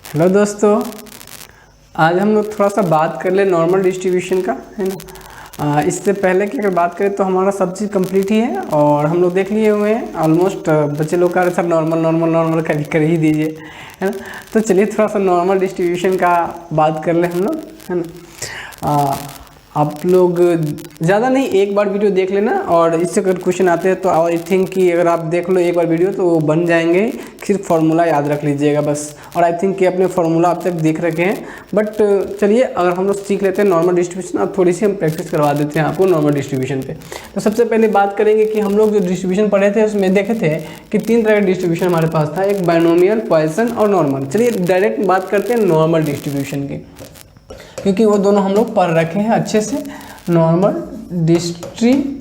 Hello दोस्तों, आज हम लोग थोड़ा सा बात कर ले नॉर्मल डिस्ट्रीब्यूशन का, है ना। इससे पहले कि अगर बात करें तो हमारा सब चीज़ कंप्लीट ही है और हम लोग देख लिए हुए हैं ऑलमोस्ट। बच्चे लोग का सर नॉर्मल नॉर्मल नॉर्मल कर ही दीजिए, है ना। तो चलिए थोड़ा सा नॉर्मल डिस्ट्रीब्यूशन का बात कर ले हम लोग, है ना। आप लोग ज़्यादा नहीं, एक बार वीडियो देख लेना और इससे अगर क्वेश्चन आते हैं तो आई थिंक कि अगर आप देख लो एक बार वीडियो तो वो बन जाएंगे। सिर्फ फार्मूला याद रख लीजिएगा बस। और आई थिंक कि अपने फार्मूला अब तक देख रखे हैं, बट चलिए अगर हम लोग सीख लेते हैं नॉर्मल डिस्ट्रीब्यूशन, अब थोड़ी सी हम प्रैक्टिस करवा देते हैं आपको नॉर्मल डिस्ट्रीब्यूशन पे। तो सबसे पहले बात करेंगे कि हम लोग जो डिस्ट्रीब्यूशन पढ़े थे उसमें देखे थे कि 3 तरह का डिस्ट्रीब्यूशन हमारे पास था, एक बायनोमियल, पॉइसन और नॉर्मल। चलिए डायरेक्ट बात करते हैं नॉर्मल डिस्ट्रीब्यूशन की, क्योंकि वो दोनों हम लोग पढ़ रखे हैं अच्छे से। नॉर्मल डिस्ट्रीब्यूशन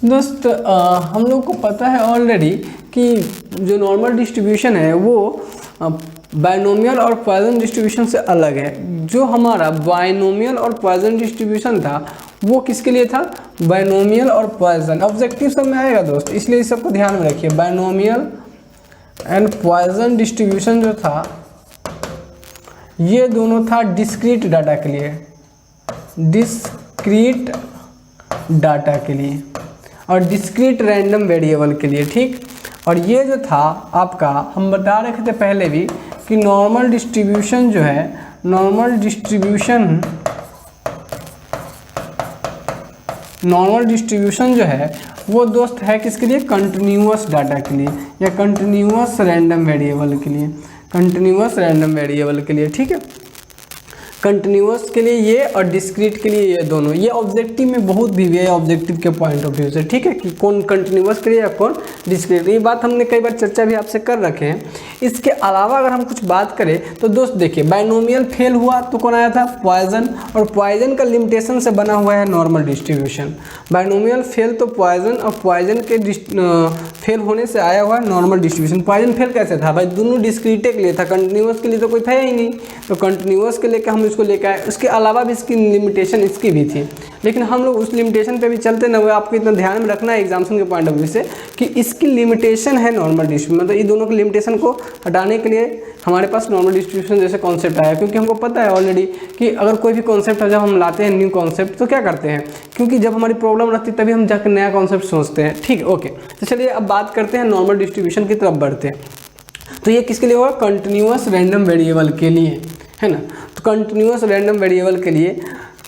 दोस्त, हम लोग को पता है ऑलरेडी कि जो नॉर्मल डिस्ट्रीब्यूशन है वो बायनोमियल और पॉइसन डिस्ट्रीब्यूशन से अलग है। जो हमारा बायनोमियल और पॉइसन डिस्ट्रीब्यूशन था वो किसके लिए था? बायनोमियल और पॉइसन। ऑब्जेक्टिव सब में आएगा दोस्त, इसलिए इस सबको ध्यान में रखिए। बायनोमियल एंड पॉइसन डिस्ट्रीब्यूशन जो था ये दोनों था डिस्क्रीट डाटा के लिए, डिस्क्रीट डाटा के लिए और डिस्क्रीट रैंडम वेरिएबल के लिए, ठीक। और ये जो था आपका, हम बता रखे थे पहले भी कि नॉर्मल डिस्ट्रीब्यूशन जो है, नॉर्मल डिस्ट्रीब्यूशन जो है वो दोस्त है किसके लिए? कंटिन्यूअस डाटा के लिए या कंटिन्यूअस रैंडम वेरिएबल के लिए, कंटिन्यूअस रैंडम वेरिएबल के लिए, ठीक है। कंटिन्यूअस के लिए ये और डिस्क्रीट के लिए ये दोनों। ये ऑब्जेक्टिव में बहुत भी है, ऑब्जेक्टिव के पॉइंट ऑफ व्यू से, ठीक है, कि कौन कंटिन्यूअस के लिए या कौन डिस्क्रीट। ये बात हमने कई बार चर्चा भी आपसे कर रखे हैं। इसके अलावा अगर हम कुछ बात करें तो दोस्त देखिए, बायनोमियल फेल हुआ तो कौन आया था? पॉइसन। और पॉइसन का लिमिटेशन से बना हुआ है नॉर्मल डिस्ट्रीब्यूशन। बायनोमियल फेल तो पॉइसन, और पॉइसन के फेल होने से आया हुआ है नॉर्मल डिस्ट्रीब्यूशन। पॉइसन फेल कैसे था भाई? दोनों डिस्क्रीटे के लिए था, कंटिन्यूअस के लिए तो कोई था ही नहीं। तो कंटिन्यूअस के लेकर हम इसको लेकर आए। उसके अलावा भी इसकी लिमिटेशन इसकी भी थी, लेकिन हम लोग उस लिमिटेशन पे भी चलते ना। वो आपको इतना ध्यान में रखना है एग्जाम्सन के पॉइंट ऑफ व्यू से कि इसकी लिमिटेशन है नॉर्मल डिस्ट्रीब्यूशन। मतलब ये दोनों की लिमिटेशन को हटाने के लिए हमारे पास नॉर्मल डिस्ट्रीब्यूशन जैसे कॉन्सेप्ट आया, क्योंकि हमको पता है ऑलरेडी कि अगर कोई भी कॉन्सेप्ट जब हम लाते हैं न्यू कॉन्सेप्ट तो क्या करते हैं, क्योंकि जब हमारी प्रॉब्लम रहती है तभी हम जाकर नया कॉन्सेप्ट सोचते हैं, ठीक है। ओके, तो चलिए अब बात करते हैं नॉर्मल डिस्ट्रीब्यूशन की तरफ बढ़ते हैं। तो ये किसके लिए होगा? कंटिन्यूअस रैंडम वेरिएबल के लिए, है ना। तो कंटिन्यूअस रैंडम वेरिएबल के लिए,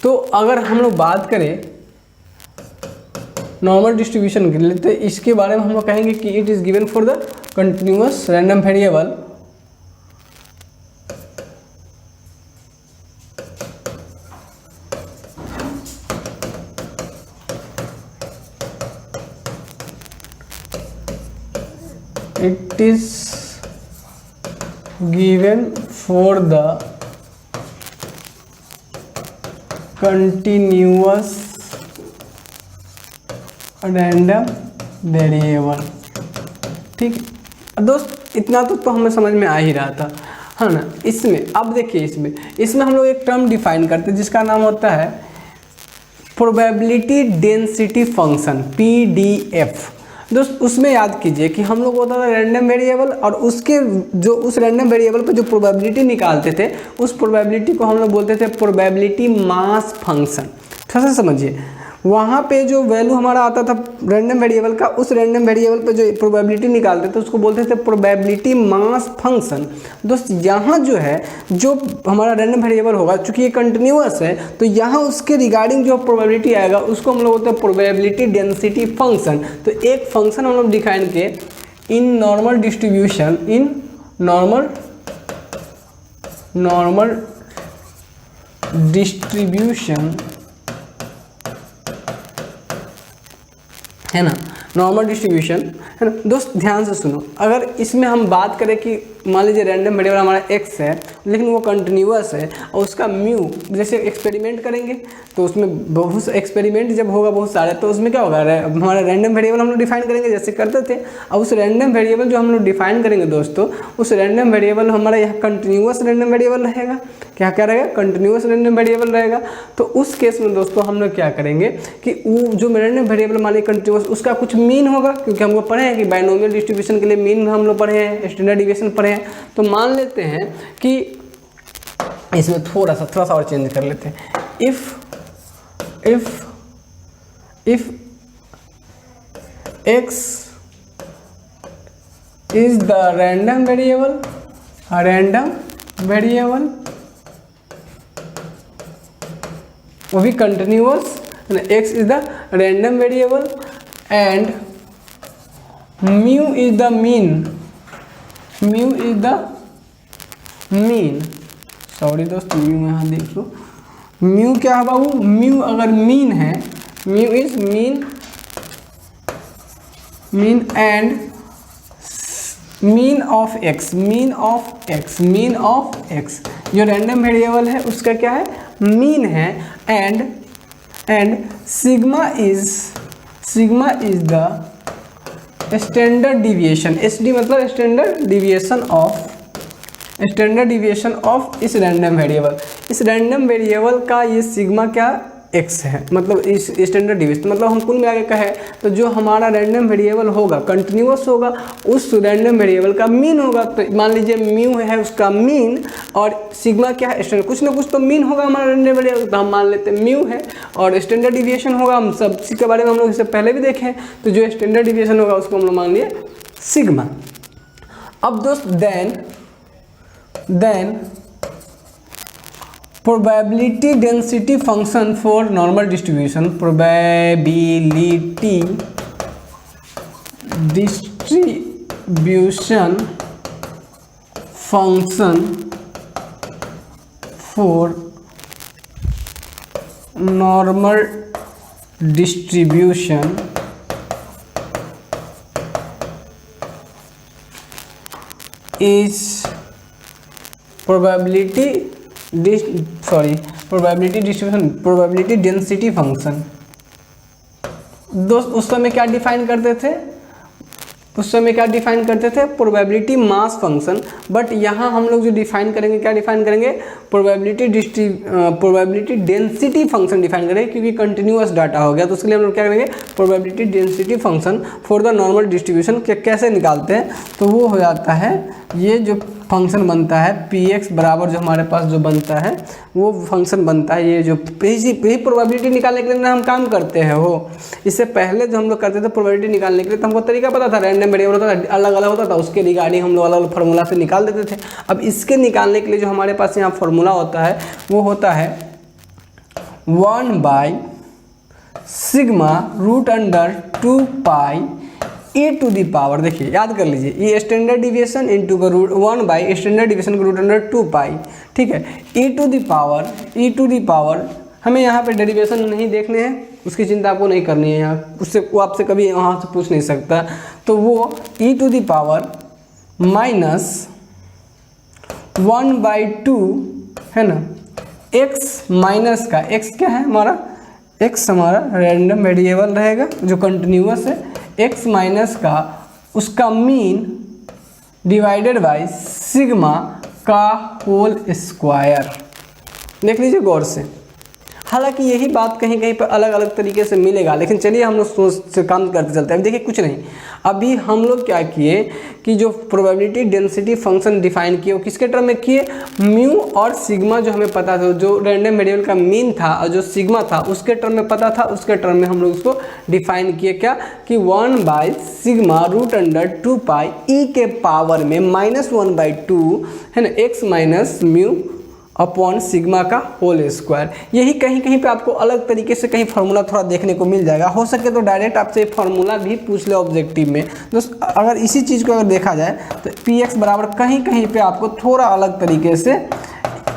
तो अगर हम लोग बात करें नॉर्मल डिस्ट्रीब्यूशन के लिए तो इसके बारे में हम लोग कहेंगे कि it is given for the continuous random variable it is given for the continuous random variable, ठीक है दोस्त। इतना तो हमें समझ में आ ही रहा था, है ना। इसमें अब देखिए, इसमें हम लोग एक टर्म डिफाइन करते हैं जिसका नाम होता है प्रोबेबिलिटी डेंसिटी फंक्शन, PDF। दोस्त उसमें याद कीजिए कि हम लोग होता था रैंडम वेरिएबल, और उसके जो उस रैंडम वेरिएबल पे जो प्रोबेबिलिटी निकालते थे उस प्रोबेबिलिटी को हम लोग बोलते थे प्रोबेबिलिटी मास फंक्शन। थोड़ा सा समझिए, वहाँ पे जो वैल्यू हमारा आता था रैंडम वेरिएबल का, उस रैंडम वेरिएबल पे जो प्रोबेबिलिटी निकालते थे उसको बोलते थे प्रोबेबिलिटी मास फंक्शन। दोस्त यहाँ जो है, जो हमारा रैंडम वेरिएबल होगा, चूंकि ये कंटिन्यूअस है तो यहाँ उसके रिगार्डिंग जो प्रोबेबिलिटी आएगा उसको हम लोग बोलते हैं प्रोबेबिलिटी डेंसिटी फंक्शन। तो एक फंक्शन हम लोग डिफाइन किए in normal distribution, in normal distribution, है ना, नॉर्मल डिस्ट्रीब्यूशन, है ना। दोस्त ध्यान से सुनो, अगर इसमें हम बात करें कि मान लीजिए रैंडम वेरिएबल हमारा x है लेकिन वो कंटिन्यूअस है और उसका म्यू, जैसे एक्सपेरिमेंट करेंगे तो उसमें बहुत एक्सपेरिमेंट जब होगा बहुत सारे, तो उसमें क्या होगा, हमारा रैंडम वेरिएबल हम लोग डिफाइन करेंगे जैसे करते थे। अब उस रैंडम वेरिएबल जो हम लोग डिफाइन करेंगे दोस्तों, उस रैंडम वेरिएबल हमारा यहाँ कंटिन्यूअस रैंडम वेरिएबल रहेगा। क्या क्या रहेगा, कंटिन्यूअस रैंडम वेरिएबल रहेगा। तो उस केस में दोस्तों हम लोग क्या करेंगे कि वो जो रैंडम वेरिएबल मान लीजिए कंटिन्यूअस, उसका कुछ मीन होगा, क्योंकि हम लोग पढ़े हैं कि बाइनोमियल डिस्ट्रीब्यूशन के लिए मीन हम लोग पढ़े हैं, स्टैंडर्ड डिविएशन पढ़े हैं। तो मान लेते हैं कि इसमें थोड़ा सा और चेंज कर लेते हैं। If x is the random variable वो भी continuous, x is the random variable and mu is the mean, sorry दोस्तों म्यू यहाँ देख लो, म्यू क्या है बाबू, म्यू अगर मीन है, mu is mean and mean of x, जो रैंडम वेरिएबल है उसका क्या है, मीन है, and sigma is the standard deviation, SD मतलब स्टैंडर्ड डिविएशन ऑफ इस रैंडम वेरिएबल। इस रैंडम वेरिएबल का ये सिग्मा क्या x है, मतलब इस स्टैंडर्ड डिविएशन, मतलब हम कुल में आगे कहे तो जो हमारा रैंडम वेरिएबल होगा कंटिन्यूअस होगा, उस रैंडम वेरिएबल का मीन होगा। तो मान लीजिए म्यू है उसका मीन और सिग्मा क्या है, स्टैंडर्ड, कुछ ना कुछ तो मीन होगा हमारा रैंडम वेरिएबल, तो हम मान लेते हैं म्यू है, और स्टैंडर्ड डिविएशन होगा, हम सब चीज़ के बारे में हम लोग इससे पहले भी देखे हैं, तो जो स्टैंडर्ड डिविएशन होगा उसको हम लोग मान लिए सिग्मा। अब दोस्त then probability density function for normal distribution, probability distribution function for normal distribution is probability density function। दोस्त उस समय क्या डिफाइन करते थे, प्रोबेबिलिटी मास फंक्शन, बट यहाँ हम लोग जो डिफाइन करेंगे क्या डिफाइन करेंगे, प्रोबेबिलिटी डेंसिटी फंक्शन डिफाइन करेंगे, क्योंकि कंटिन्यूअस डाटा हो गया। तो उसके लिए हम लोग क्या करेंगे, probability density function for the normal distribution कैसे निकालते हैं, तो वो हो जाता है ये जो फंक्शन बनता है px बराबर जो हमारे पास जो बनता है वो फंक्शन बनता है, ये जो यही प्रोबेबिलिटी निकालने के लिए हम काम करते हैं। वो इससे पहले जो हम लोग करते थे प्रोबेबिलिटी निकालने के लिए, तो हमको तरीका पता था, रैंडम वेरिएबल होता था, अलग अलग होता था, उसके रिगार्डिंग हम लोग अलग अलग फार्मूला से निकाल देते थे। अब इसके निकालने के लिए जो हमारे पास यहाँ फार्मूला होता है वो होता है 1/σ√2 पाई e टू दी पावर, देखिए याद कर लीजिए, ये स्टैंडर्ड डिविएशन इंटू का रूट 1 स्टैंडर्ड डिविएशन का √2 पाई, ठीक है, e टू दी पावर हमें यहाँ पे डेरिवेशन नहीं देखने हैं, उसकी चिंता आपको नहीं करनी है, यहाँ उससे वो आपसे कभी वहाँ से पूछ नहीं सकता। तो वो e टू दी पावर -1/2 है ना, x माइनस का, x क्या है हमारा, x हमारा रैंडम वेरिएबल रहेगा जो कंटिन्यूअस है, x माइनस का उसका मीन डिवाइडेड बाय सिग्मा का होल स्क्वायर। देख लीजिए गौर से, हालांकि यही बात कहीं कहीं पर अलग अलग तरीके से मिलेगा, लेकिन चलिए हम लोग सोच से काम करते चलते हैं। अब देखिए कुछ नहीं, अभी हम लोग क्या किए कि जो प्रोबेबिलिटी डेंसिटी फंक्शन डिफाइन किए वो किसके टर्म में किए, म्यू और सिग्मा जो हमें पता था, जो रैंडम वेरिएबल का मीन था और जो सिग्मा था उसके टर्म में पता था, उसके टर्म में हम लोग उसको डिफाइन किए क्या कि 1/σ√2 पाई ई के पावर में -1/2 है ना, x minus mu upon sigma का होल स्क्वायर। यही कहीं कहीं पे आपको अलग तरीके से कहीं फार्मूला थोड़ा देखने को मिल जाएगा, हो सके तो डायरेक्ट आपसे फार्मूला भी पूछ ले ऑब्जेक्टिव में। दोस्त अगर इसी चीज़ को अगर देखा जाए तो px बराबर कहीं कहीं पे आपको थोड़ा अलग तरीके से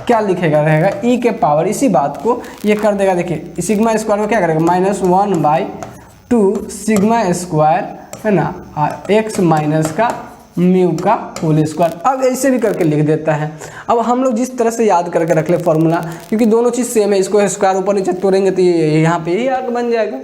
क्या लिखेगा रहेगा, ई के पावर, इसी बात को ये कर देगा। देखिए सिग्मा स्क्वायर को क्या करेगा, -1/2 सिग्मा स्क्वायर है ना, x माइनस का म्यू का होल स्क्वायर। अब ऐसे भी करके लिख देता है। अब हम लोग जिस तरह से याद करके रख ले फॉर्मूला, क्योंकि दोनों चीज़ सेम है, इसको स्क्वायर ऊपर नीचे तोड़ेंगे तो ये यहाँ पे ही आगे बन जाएगा।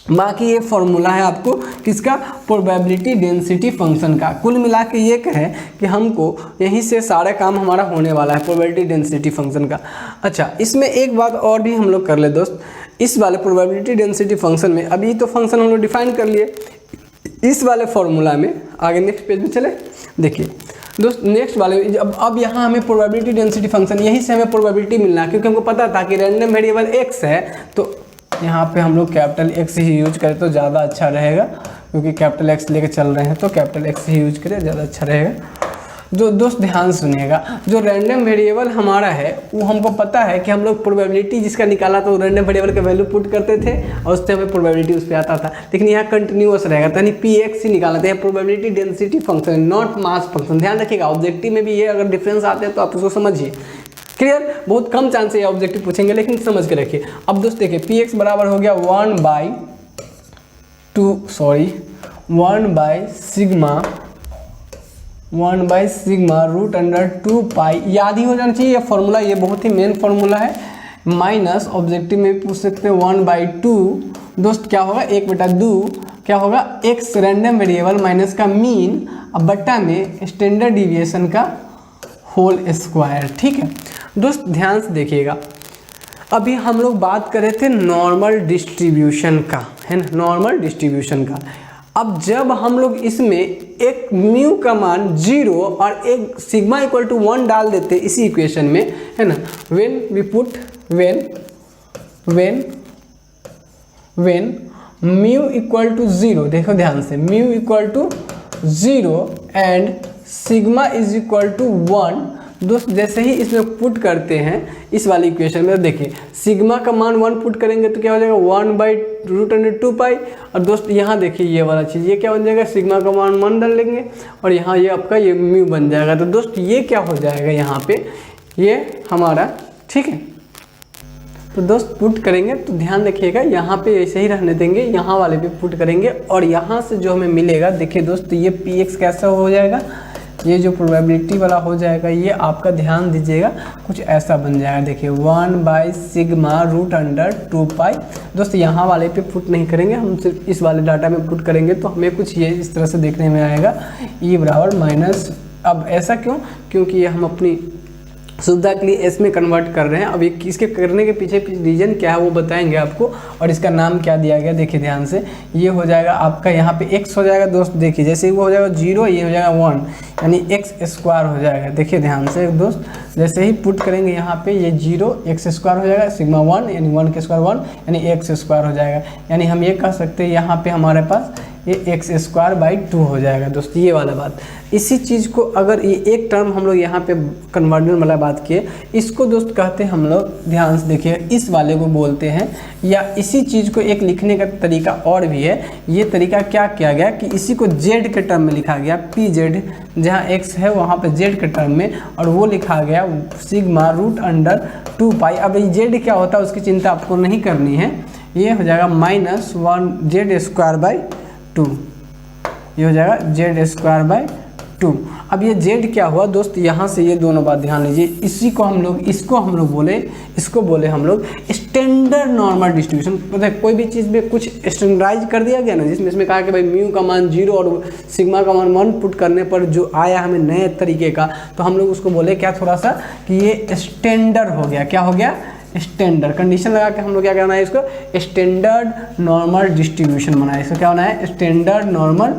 बाकी ये फॉर्मूला है आपको किसका, प्रोबेबिलिटी डेंसिटी फंक्शन का। कुल मिला के ये कहें कि हमको यहीं से सारा काम हमारा होने वाला है प्रोबेबिलिटी डेंसिटी फंक्शन का। अच्छा, इसमें एक बात और भी हम लोग कर ले दोस्त, इस वाले प्रोबेबिलिटी डेंसिटी फंक्शन में, अभी तो फंक्शन हम लोग डिफाइन कर लिए, इस वाले फॉर्मूला में आगे नेक्स्ट पेज में चले। देखिए दोस्त, नेक्स्ट वाले अब यहाँ हमें प्रोबेबिलिटी डेंसिटी फंक्शन, यहीं से हमें प्रोबेबिलिटी मिलना है, क्योंकि हमको पता था कि रैंडम वेरिएबल एक्स है, तो यहाँ पे हम लोग कैपिटल एक्स ही यूज करें तो ज़्यादा अच्छा रहेगा, क्योंकि कैपिटल एक्स लेके चल रहे हैं तो कैपिटल एक्स ही यूज करें, ज़्यादा अच्छा रहेगा। जो दोस्त ध्यान सुनिएगा, जो रैंडम वेरिएबल हमारा है वो हमको पता है कि हम लोग प्रोबेबिलिटी जिसका निकाला तो रैंडम वेरिएबल का वैल्यू पुट करते थे और उससे हमें प्रोबेबिलिटी उस पर आता था, लेकिन यहाँ कंटिन्यूअस रहेगा, तो यानी पी एक्स ही निकाला था। Probability density function, not mass function. ध्यान रखिएगा, ऑब्जेक्टिव में भी ये अगर डिफरेंस आते हैं तो आप उसको समझिए। क्लियर, बहुत कम चांस है ये ऑब्जेक्टिव पूछेंगे, लेकिन समझ के रखिए। अब दोस्त देखिए, पी एक्स बराबर हो गया 1 बाई सिग्मा रूट अंडर 2 पाई, याद ही हो जाना चाहिए ये फॉर्मूला, ये बहुत ही मेन फॉर्मूला है। माइनस ऑब्जेक्टिव में पूछ सकते हैं 1/2, दोस्त क्या होगा 1/2, क्या होगा एक्स रैंडम वेरिएबल माइनस का मीन, अब बट्टा में स्टैंडर्ड डिविएशन का होल स्क्वायर। ठीक है दोस्त, ध्यान से देखिएगा, अभी हम लोग बात कर रहे थे नॉर्मल डिस्ट्रीब्यूशन का, है ना, नॉर्मल डिस्ट्रीब्यूशन का। अब जब हम लोग इसमें एक म्यू का मान 0 और एक सिग्मा इक्वल टू 1 डाल देते इसी इक्वेशन में, है ना, when we put when mu equal to 0, देखो ध्यान से, mu equal to 0 and sigma is equal to 1, दोस्त जैसे ही इसमें पुट करते हैं इस वाली इक्वेशन में, देखिए सिग्मा का मान 1 पुट करेंगे तो क्या हो जाएगा 1/√2 पाई, और दोस्त यहाँ देखिए ये वाला चीज़, ये क्या बन जाएगा, सिग्मा का मान 1 डाल लेंगे और यहाँ ये आपका ये म्यू बन जाएगा। तो दोस्त ये क्या हो जाएगा यहाँ पे, ये हमारा, ठीक है। तो दोस्त पुट करेंगे तो ध्यान रखिएगा, यहाँ पे ऐसे ही रहने देंगे, यहाँ वाले पे पुट करेंगे और यहाँ से जो हमें मिलेगा, देखिए दोस्त ये पी एक्स कैसा हो जाएगा, ये जो प्रोबेबिलिटी वाला हो जाएगा, ये आपका ध्यान दीजिएगा कुछ ऐसा बन जाएगा। देखिए 1/σ√2 पाई, दोस्त यहाँ वाले पे पुट नहीं करेंगे, हम सिर्फ इस वाले डाटा में पुट करेंगे तो हमें कुछ ये इस तरह से देखने में आएगा, ई बराबर माइनस, अब ऐसा क्यों, क्योंकि ये हम अपनी सुविधा के लिए एस में कन्वर्ट कर रहे हैं। अब इसके करने के पीछे रीजन क्या है वो बताएंगे आपको, और इसका नाम क्या दिया गया देखिए ध्यान से, ये हो जाएगा आपका यहाँ पे x हो जाएगा दोस्त, देखिए जैसे वो हो जाएगा 0, ये हो जाएगा 1, यानी x स्क्वायर हो जाएगा। देखिए ध्यान से दोस्त, जैसे ही पुट करेंगे यहाँ पे ये 0 x स्क्वायर हो जाएगा, सिग्मा 1 यानी 1 के स्क्वायर 1 यानी x स्क्वायर हो जाएगा, यानी हम ये कह सकते हैं यहाँ पे हमारे पास ये x²/2 हो जाएगा दोस्त, ये वाला बात। इसी चीज़ को अगर ये एक टर्म हम लोग यहाँ पे कन्वर्जन वाला बात किए, इसको दोस्त कहते हैं हम लोग, ध्यान से देखिए, इस वाले को बोलते हैं, या इसी चीज़ को एक लिखने का तरीका और भी है। ये तरीका क्या किया गया कि इसी को z के टर्म में लिखा गया, pz, जहाँ x है वहाँ पे z के टर्म में, और वो लिखा गया σ√2 पाई। अब ये z क्या होता है उसकी चिंता आपको नहीं करनी है, ये हो जाएगा -1z²/2, ये हो जाएगा z²/2। अब ये z क्या हुआ दोस्त, यहाँ से ये दोनों बात ध्यान लीजिए, इसी को हम लोग, इसको बोले हम लोग स्टैंडर्ड नॉर्मल डिस्ट्रीब्यूशन। मतलब कोई भी चीज़ में कुछ स्टैंडर्डाइज कर दिया गया ना, जिसमें इसमें कहा कि भाई म्यू का मान 0 और सिग्मा का मान 1 पुट करने पर जो आया हमें नए तरीके का, तो हम लोग उसको बोले क्या थोड़ा सा कि ये स्टैंडर्ड हो गया। क्या हो गया, स्टैंडर्ड। कंडीशन लगा के हम लोग क्या करना है, इसको स्टैंडर्ड नॉर्मल डिस्ट्रीब्यूशन बनाए। इसको क्या होना है, स्टैंडर्ड नॉर्मल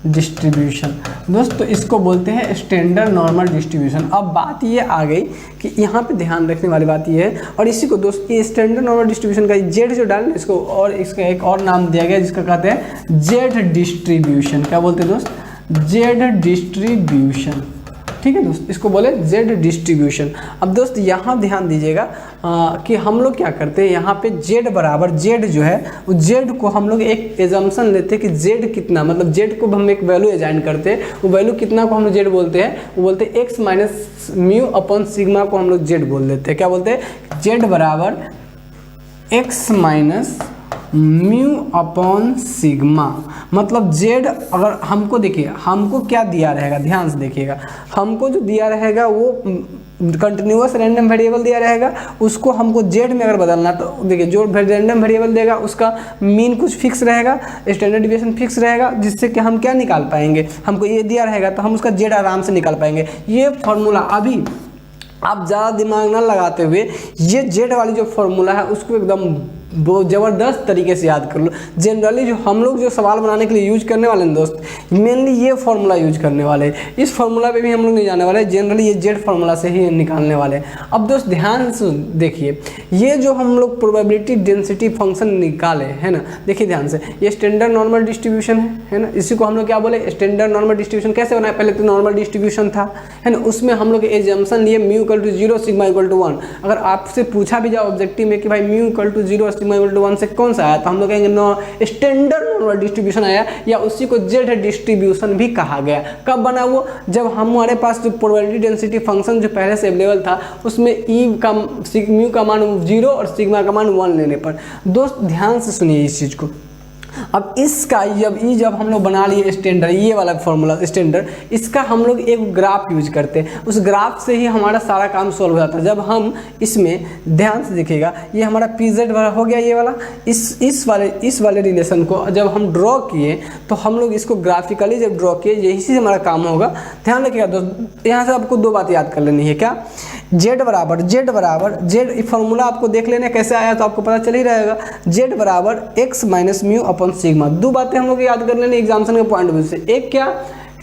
डिस्ट्रीब्यूशन, दोस्तों इसको बोलते हैं स्टैंडर्ड नॉर्मल डिस्ट्रीब्यूशन। अब बात ये आ गई कि यहाँ पे ध्यान रखने वाली बात ये है, और इसी को दोस्त ये स्टैंडर्ड नॉर्मल डिस्ट्रीब्यूशन का जेड जो डालें इसको, और इसका एक और नाम दिया गया जिसका कहते हैं जेड डिस्ट्रीब्यूशन। क्या बोलते हैं दोस्त, जेड डिस्ट्रीब्यूशन। ठीक है दोस्त, इसको बोले जेड डिस्ट्रीब्यूशन। अब दोस्त यहाँ ध्यान दीजिएगा कि हम लोग क्या करते हैं, यहाँ पे जेड बराबर, जेड जो है वो जेड को हम लोग एक एजम्पशन लेते हैं कि जेड कितना, मतलब जेड को हम एक वैल्यू असाइन करते हैं, वो वैल्यू कितना को हम लोग जेड बोलते हैं, वो बोलते हैं x minus mu upon sigma को हम लोग जेड बोल देते हैं। क्या बोलते हैं, जेड बराबर x minus mu upon sigma, मतलब जेड अगर हमको देखिए हमको क्या दिया रहेगा, ध्यान से देखिएगा, हमको जो दिया रहेगा वो कंटिन्यूअस रैंडम वेरिएबल दिया रहेगा, उसको हमको जेड में अगर बदलना तो देखिए जो रैंडम वेरिएबल देगा उसका मीन कुछ फिक्स रहेगा, स्टैंडर्ड डिविएशन फिक्स रहेगा, जिससे कि हम क्या निकाल पाएंगे, हमको ये दिया रहेगा तो हम उसका जेड आराम से निकाल पाएंगे। ये फॉर्मूला अभी आप ज़्यादा दिमाग ना लगाते हुए ये जेड वाली जो फॉर्मूला है उसको एकदम बहुत ज़बरदस्त तरीके से याद कर लो। जनरली जो हम लोग जो सवाल बनाने के लिए यूज करने वाले हैं दोस्त, मेनली ये फार्मूला यूज करने वाले हैं, इस फार्मूला पे भी हम लोग नहीं जाने वाले, जनरली ये जेड फार्मूला से ही निकालने वाले हैं। अब दोस्त ध्यान से देखिए, ये जो हम लोग प्रोबेबिलिटी डेंसिटी फंक्शन निकाले है ना, देखिए ध्यान से, ये स्टैंडर्ड नॉर्मल डिस्ट्रीब्यूशन है ना, इसी को हम लोग क्या बोले, स्टैंडर्ड नॉर्मल डिस्ट्रीब्यूशन। कैसे बनाया, पहले तो नॉर्मल डिस्ट्रीब्यूशन था है ना, उसमें हम लोग एजम्पशन लिए mu equal to 0 sigma equal to 1। अगर आपसे पूछा भी जाओ ऑब्जेक्टिव में कि भाई mu equal to 0 sigma equal to 1 से कौन सा आया, तो हम लोग कहेंगे स्टैंडर्ड नॉर्मल डिस्ट्रीब्यूशन आया, या उसी को जेड डिस्ट्रीब्यूशन भी कहा गया। कब बना वो, जब हमारे पास जो प्रोबेबिलिटी डेंसिटी फंक्शन जो पहले से अवेलेबल था उसमें म्यू का मान 0 और सिग्मा का मान 1 लेने पर। दोस्त ध्यान से सुनिए इस चीज़ को। अब इसका जब हम लोग बना लिए स्टैंडर्ड, ये वाला फॉर्मूला स्टैंडर्ड, इसका हम लोग एक ग्राफ यूज करते हैं, उस ग्राफ से ही हमारा सारा काम सॉल्व हो जाता है। जब हम इसमें ध्यान से देखिएगा, ये हमारा पीजेड वाला हो गया, ये वाला इस वाले रिलेशन को जब हम ड्रॉ किए तो हम लोग इसको ग्राफिकली जब ड्रॉ किए, यही से हमारा काम होगा। ध्यान रखिएगा दोस्त, यहाँ से आपको दो बात याद कर लेनी है, क्या, जेड बराबर जेड फॉर्मूला आपको देख लेना कैसे आया तो आपको पता चल ही रहेगा, जेड बराबर x minus mu upon sigma. दो बातें हम लोग याद कर लेनी एग्जाम्पल के पॉइंट ऑफ व्यू से। एक क्या,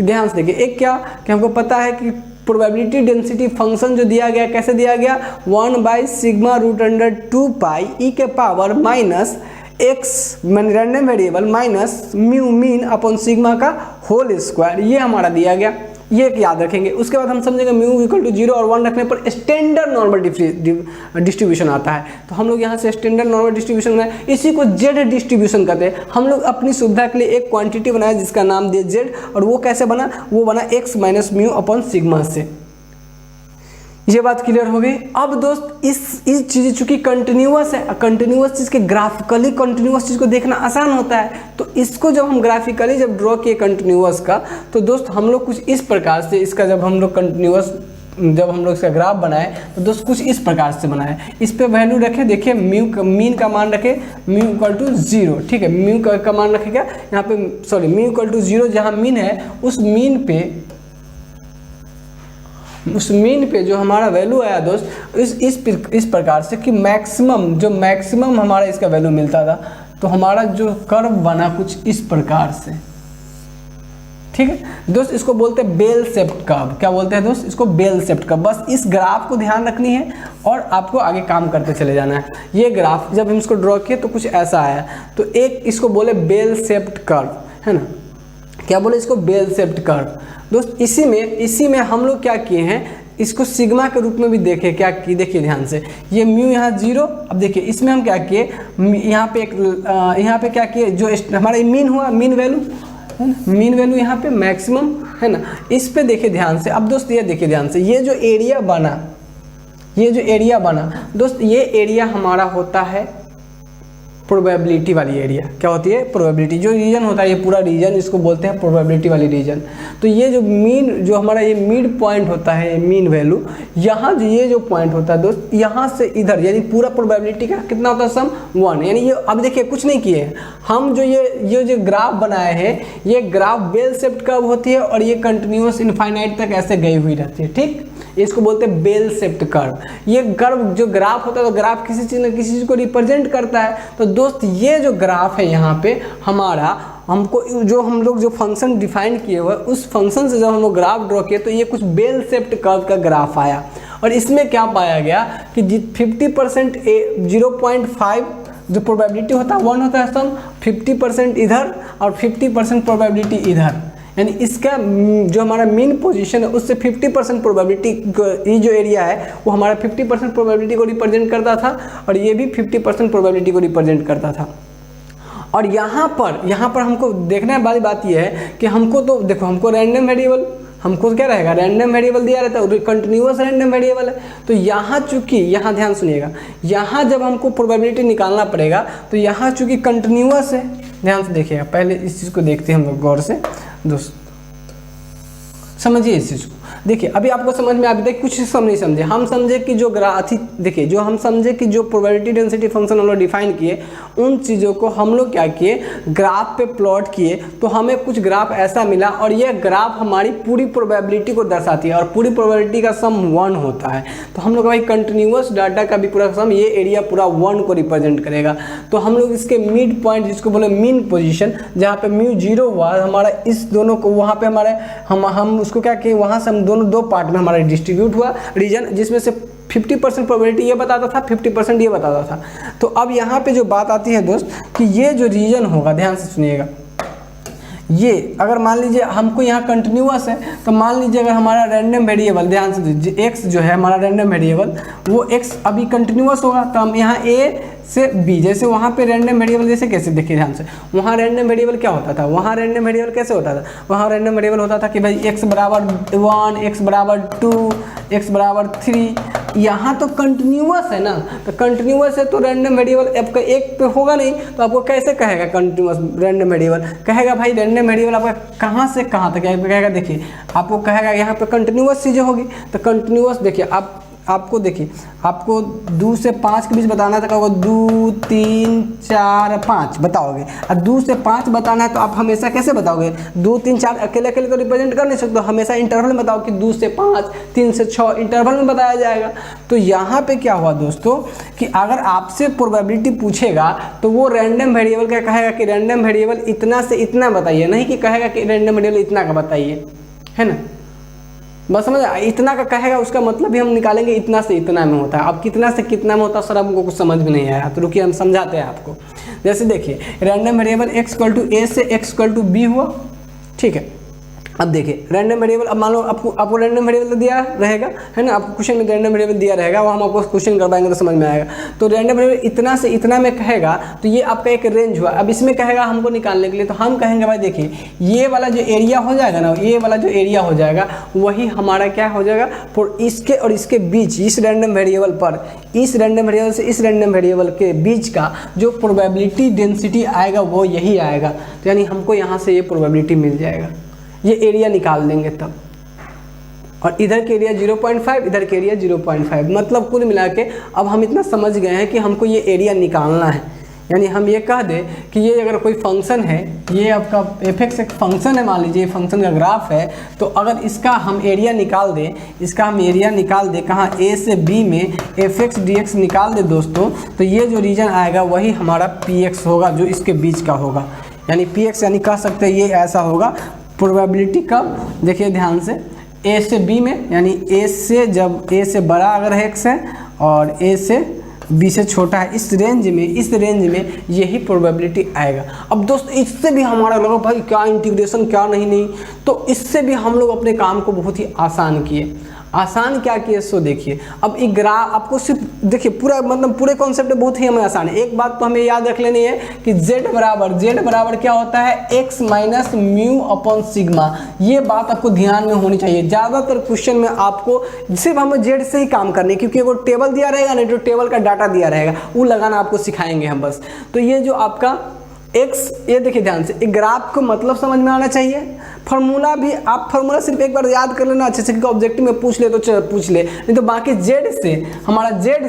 ध्यान से देखिए, एक क्या कि हमको पता है कि प्रोबेबिलिटी डेंसिटी फंक्शन जो दिया गया कैसे दिया गया, 1/σ√2 पाई ई के power minus x random variable minus mu mean upon sigma का होल स्क्वायर, ये हमारा दिया गया, ये याद रखेंगे। उसके बाद हम समझेंगे म्यू इक्वल टू 0 और 1 रखने पर स्टैंडर्ड नॉर्मल डिस्ट्रीब्यूशन आता है, तो हम लोग यहाँ से स्टैंडर्ड नॉर्मल डिस्ट्रीब्यूशन बनाए, इसी को जेड डिस्ट्रीब्यूशन कहते हैं। हम लोग अपनी सुविधा के लिए एक क्वांटिटी बनाया जिसका नाम दिया जेड, और वो कैसे बना, वो बना x minus mu upon sigma से। ये बात क्लियर हो गई। अब दोस्त इस चीज़ चूंकि कंटिन्यूअस है, कंटिन्यूअस चीज़ के ग्राफिकली कंटिन्यूअस चीज़ को देखना आसान होता है, तो इसको जब हम ग्राफिकली जब ड्रॉ किए कंटिन्यूअस का, तो दोस्त हम लोग कुछ इस प्रकार से इसका जब हम लोग कंटिन्यूअस जब हम लोग इसका ग्राफ बनाए तो दोस्त कुछ इस प्रकार से बनाए। इस पे वैल्यू रखे, देखिए मीन का मान रखे म्यू इक्वल टू 0, ठीक है, म्यू का मान रखेगा यहाँ पे, सॉरी म्यू इक्वल टू 0 जहाँ मीन है उस मीन पे जो हमारा वैल्यू आया दोस्त इस प्रकार से कि मैक्सिमम हमारा इसका वैल्यू मिलता था, तो हमारा जो कर्व बना कुछ इस प्रकार से, ठीक है दोस्त, इसको बोलते हैं बेल शेप्ड कर्व। क्या बोलते हैं दोस्त, इसको बेल शेप्ड कर्व। बस इस ग्राफ को ध्यान रखनी है और आपको आगे काम करते चले जाना है। ये ग्राफ जब हम इसको ड्रॉ किए तो कुछ ऐसा आया, तो एक इसको बोले बेल शेप्ड कर्व, है ना, क्या बोले इसको, बेल शेप्ड कर्व। दोस्त इसी में हम लोग क्या किए हैं, इसको सिग्मा के रूप में भी देखे, क्या किए देखिए ध्यान से, ये म्यू यहाँ 0। अब देखिए इसमें हम क्या किए, यहाँ पे क्या किए, जो हमारा मीन हुआ, मीन वैल्यू है ना, मीन वैल्यू यहाँ पे मैक्सिमम है ना, इस पे देखिए ध्यान से। अब दोस्त ये देखिए ध्यान से, ये जो एरिया बना दोस्त, ये एरिया हमारा होता है प्रोबेबिलिटी वाली एरिया। क्या होती है, प्रोबेबिलिटी। जो रीजन होता है ये पूरा रीजन, इसको बोलते हैं प्रोबेबिलिटी वाली रीजन। तो ये जो हमारा ये मिड पॉइंट होता है, मीन वैल्यू, यहाँ जो ये जो पॉइंट होता है दोस्त, यहाँ से इधर यानी पूरा प्रोबेबिलिटी का कितना होता है, सम 1। यानी ये अब देखिए कुछ नहीं किए हैं हम, जो ये जो ग्राफ बनाए हैं, ये ग्राफ बेल शेप्ड कर्व होती है और ये कंटिन्यूअस इनफाइनाइट तक ऐसे गई हुई रहती है, ठीक, इसको बोलते हैं बेल शेप्ड कर्व। ये कर्व जो ग्राफ होता है, तो ग्राफ किसी चीज़ न किसी चीज़ को रिप्रेजेंट करता है। तो दोस्त ये जो ग्राफ है यहाँ पे हमारा, हमको जो हम लोग जो फंक्शन डिफाइन किए हुए उस फंक्शन से जब हम लोग ग्राफ ड्रॉ किए तो ये कुछ बेल शेप्ड कर्व का ग्राफ आया। और इसमें क्या पाया गया कि 50% 0.5 जो प्रोबेबिलिटी होता है 1 होता है सम, 50% इधर और 50% प्रोबेबिलिटी इधर, यानी इसका जो हमारा मेन पोजीशन है उससे 50% प्रोबेबिलिटी, ये जो एरिया है वो हमारा 50% प्रोबेबिलिटी को रिप्रेजेंट करता था और ये भी 50% प्रोबेबिलिटी को रिप्रेजेंट करता था। और यहाँ पर हमको देखने वाली बात ये है कि हमको तो देखो, हमको रैंडम वेरिएबल हमको क्या रहेगा, रैंडम वेरिएबल दिया रहता है, कंटिन्यूअस रैंडम वेरिएबल है। तो यहाँ चूंकि, यहाँ ध्यान सुनिएगा, यहाँ जब हमको प्रोबेबिलिटी निकालना पड़ेगा तो यहाँ चूंकि कंटिन्यूअस है, ध्यान से देखिएगा, पहले इस चीज़ को देखते हैं हम लोग गौर से दोस्त, समझिए इस चीज़ को। देखिए अभी आपको समझ में, अभी तक कुछ सब नहीं समझे, हम समझे कि जो देखिए जो हम समझे कि जो प्रोबेबिलिटी डेंसिटी फंक्शन हम लोग डिफाइन किए, उन चीज़ों को हम लोग क्या किए, ग्राफ पे प्लॉट किए, तो हमें कुछ ग्राफ ऐसा मिला और यह ग्राफ हमारी पूरी प्रोबेबिलिटी को दर्शाती है और पूरी प्रोबेबिलिटी का सम 1 होता है। तो हम लोग भाई कंटिन्यूअस डाटा का भी पूरा सम, ये एरिया पूरा 1 को रिप्रेजेंट करेगा। तो हम लोग इसके मिड पॉइंट, जिसको बोले मीन पोजीशन, जहाँ पे म्यू 0 हुआ हमारा, इस दोनों को वहाँ पे हमारे हम उसको क्या किए, वहाँ से हम दोनों 2 पार्ट में हमारा डिस्ट्रीब्यूट हुआ रीजन, जिसमें से 50% प्रोबेबिलिटी ये बताता था, 50% ये बताता था। तो अब यहाँ पे जो बात आती है दोस्त कि ये जो रीजन होगा, ध्यान से सुनिएगा, ये अगर मान लीजिए हमको यहाँ कंटिन्यूअस है, तो मान लीजिए अगर हमारा रैंडम वेरिएबल, ध्यान से दीजिए, x जो है हमारा रैंडम वेरिएबल, वो x अभी कंटिन्यूअस होगा, तो हम यहाँ a से b, जैसे वहाँ पे रैंडम वेरिएबल, जैसे कैसे देखिए ध्यान से, वहाँ रैंडम वेरिएबल क्या होता था, वहाँ रैंडम वेरिएबल कैसे होता था, वहाँ रैंडम वेरिएबल होता था कि भाई x बराबर 1, x बराबर 2, x बराबर 3। यहाँ तो कंटिन्यूअस है ना, तो कंटिन्यूअस है तो रैंडम वेरिएबल आपका एक पे होगा नहीं, तो आपको कैसे कहेगा कंटिन्यूअस रैंडम वेरिएबल, कहेगा भाई रैंडम वेरिएबल आपका कहाँ से कहाँ तक कहेगा, देखिए आपको कहेगा यहाँ पे कंटिन्यूअस चीज़ें होगी, तो कंटिन्यूअस देखिए आपको देखिए, आपको 2 से 5 के बीच बताना था, कहोगे 2, 3, 4, 5 बताओगे, और 2 से 5 बताना है तो आप हमेशा कैसे बताओगे, 2, 3, 4 अकेले अकेले तो रिप्रेजेंट कर नहीं सकते, हमेशा इंटरवल में बताओ कि 2 से 5, 3 से 6 इंटरवल में बताया जाएगा। तो यहाँ पे क्या हुआ दोस्तों कि अगर आपसे प्रोबेबिलिटी पूछेगा तो वो रैंडम वेरिएबल क्या कहेगा कि रैंडम वेरिएबल इतना से इतना बताइए, नहीं कि कहेगा कि रैंडम वेरिएबल इतना का बताइए, है ना, बस समझ, इतना का कहेगा उसका मतलब भी हम निकालेंगे इतना से इतना में होता है। अब कितना से कितना में होता है सर हमको कुछ समझ में नहीं आया, तो रुकिए हम समझाते हैं आपको। जैसे देखिए रैंडम वेरिएबल x = a से x = b हुआ, ठीक है। अब देखिए रैंडम वेरिएबल, अब मान लो आपको रैंडम वेरिएबल तो दिया रहेगा, है ना, आपको क्वेश्चन में रैंडम वेरिएबल दिया रहेगा, वो हम आपको क्वेश्चन कर पाएंगे तो समझ में आएगा। तो रैंडम वेरिएबल इतना से इतना में कहेगा, तो ये आपका एक रेंज हुआ। अब इसमें कहेगा हमको निकालने के लिए, तो हम कहेंगे भाई देखिए ये वाला जो एरिया हो जाएगा ना, ये वाला जो एरिया हो जाएगा वही हमारा क्या हो जाएगा, फॉर इसके और इसके बीच, इस रैंडम वेरिएबल पर, इस रैंडम वेरिएबल से इस रैंडम वेरिएबल के बीच का जो प्रोबेबिलिटी डेंसिटी आएगा वो यही आएगा। तो यानी हमको यहाँ से ये प्रोबेबिलिटी मिल जाएगा, ये एरिया निकाल देंगे तब, और इधर के एरिया 0.5, इधर के एरिया 0.5, मतलब कुल मिला के अब हम इतना समझ गए हैं कि हमको ये एरिया निकालना है। यानी हम ये कह दें कि ये अगर कोई फंक्शन है, ये आपका f(x) एक फंक्शन है, मान लीजिए फंक्शन का ग्राफ है, तो अगर इसका हम एरिया निकाल दें, इसका हम एरिया निकाल दें कहाँ, a से b में f(x) dx निकाल दें दोस्तों, तो ये जो रीजन आएगा वही हमारा px होगा, जो इसके बीच का होगा। यानी px यानी कह सकते हैं ये ऐसा होगा प्रोबेबिलिटी कब, देखिए ध्यान से, a से b में, यानी a से, जब a से बड़ा अगर x है और a से b से छोटा है, इस रेंज में यही प्रोबेबिलिटी आएगा। अब दोस्त इससे भी हमारा लगा भाई क्या इंटीग्रेशन क्या नहीं, तो इससे भी हम लोग अपने काम को बहुत ही आसान किए। आसान क्या किए सो देखिए, अब एक ग्राफ आपको सिर्फ देखिए पूरा, मतलब पूरे कॉन्सेप्ट बहुत ही हमें आसान है। एक बात तो हमें याद रख लेनी है कि z बराबर क्या होता है, x - μ/σ। ये बात आपको ध्यान में होनी चाहिए। ज़्यादातर क्वेश्चन में आपको सिर्फ हमें z से ही काम करनी है, क्योंकि वो टेबल दिया रहेगा ना, जो टेबल का डाटा दिया रहेगा वो लगाना आपको सिखाएंगे हम बस। तो ये जो आपका x, ये देखिए ध्यान से, एक ग्राफ को मतलब समझ में आना चाहिए। फार्मूला भी आप फार्मूला सिर्फ एक बार याद कर लेना अच्छे से, क्योंकि ऑब्जेक्टिव में पूछ ले तो पूछ ले, नहीं तो बाकी z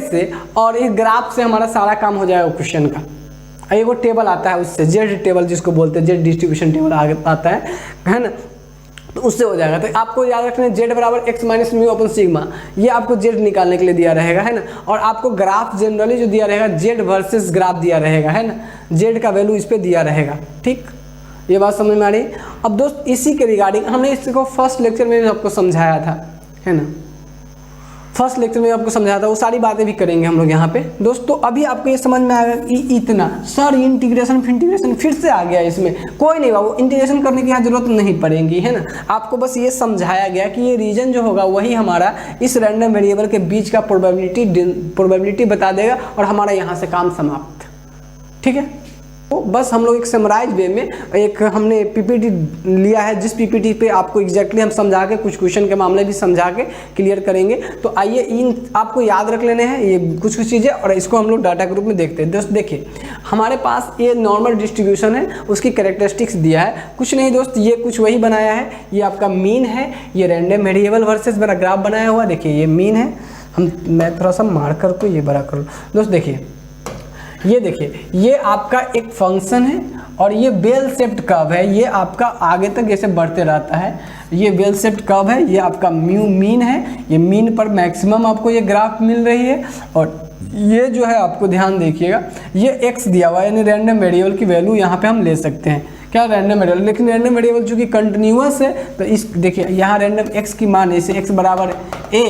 से और इस ग्राफ से हमारा सारा काम हो जाएगा क्वेश्चन का। एक वो टेबल आता है उससे, z टेबल जिसको बोलते हैं, z डिस्ट्रीब्यूशन टेबल आता है ना, तो उससे हो जाएगा। तो आपको याद रखना है z बराबर x - μ/σ, ये आपको z निकालने के लिए दिया रहेगा, है ना। और आपको ग्राफ जनरली जो दिया रहेगा z वर्सेस ग्राफ दिया रहेगा, है ना, z का वैल्यू इस पर दिया रहेगा। ठीक, ये बात समझ में आ रही। अब दोस्त इसी के रिगार्डिंग हमने इसको फर्स्ट लेक्चर में भी आपको समझाया था, है ना, फर्स्ट लेक्चर में आपको समझाया था, वो सारी बातें भी करेंगे हम लोग यहाँ पे दोस्तों। अभी आपको ये समझ में आएगा कि इतना सर इंटीग्रेशन फिर से आ गया इसमें, कोई नहीं बाबू, इंटीग्रेशन करने की यहाँ जरूरत नहीं पड़ेगी, है ना। आपको बस ये समझाया गया कि ये रीजन जो होगा वही हमारा इस रैंडम वेरिएबल के बीच का प्रोबेबिलिटी बता देगा, और हमारा यहाँ से काम समाप्त। ठीक है, तो बस हम लोग एक समराइज वे में एक हमने पीपीटी लिया है, जिस पीपीटी पे आपको एग्जैक्टली हम समझा के कुछ क्वेश्चन के मामले भी समझा के क्लियर करेंगे। तो आइए इन आपको याद रख लेने हैं ये कुछ चीज़ें, और इसको हम लोग डाटा ग्रुप में देखते हैं। दोस्त देखिए हमारे पास ये नॉर्मल डिस्ट्रीब्यूशन है, उसकी कैरेक्टरिस्टिक्स दिया है, कुछ नहीं दोस्त, ये कुछ वही बनाया है, ये आपका मीन है, ये रैंडम वेरिएबल वर्सेस मेरा ग्राफ बनाया हुआ, देखिए ये मीन है। मैं थोड़ा सा मार्कर को ये बड़ा करूँ दोस्त, देखिए ये देखिए ये आपका एक फंक्शन है और ये बेल शेप्ड कर्व है, ये आपका आगे तक ऐसे बढ़ते रहता है, ये बेल शेप्ड कर्व है, ये आपका म्यू मीन है, ये मीन पर मैक्सिमम आपको ये ग्राफ मिल रही है। और ये जो है आपको ध्यान देखिएगा, ये x दिया हुआ है, यानी रैंडम वेरिएबल की वैल्यू यहाँ पे हम ले सकते हैं, क्या रैंडम वेरिएबल, लेकिन रैंडम वेरिएबल चूंकि कंटिन्यूअस है तो इस देखिए यहाँ रैंडम x की मान है, इसे x बराबर a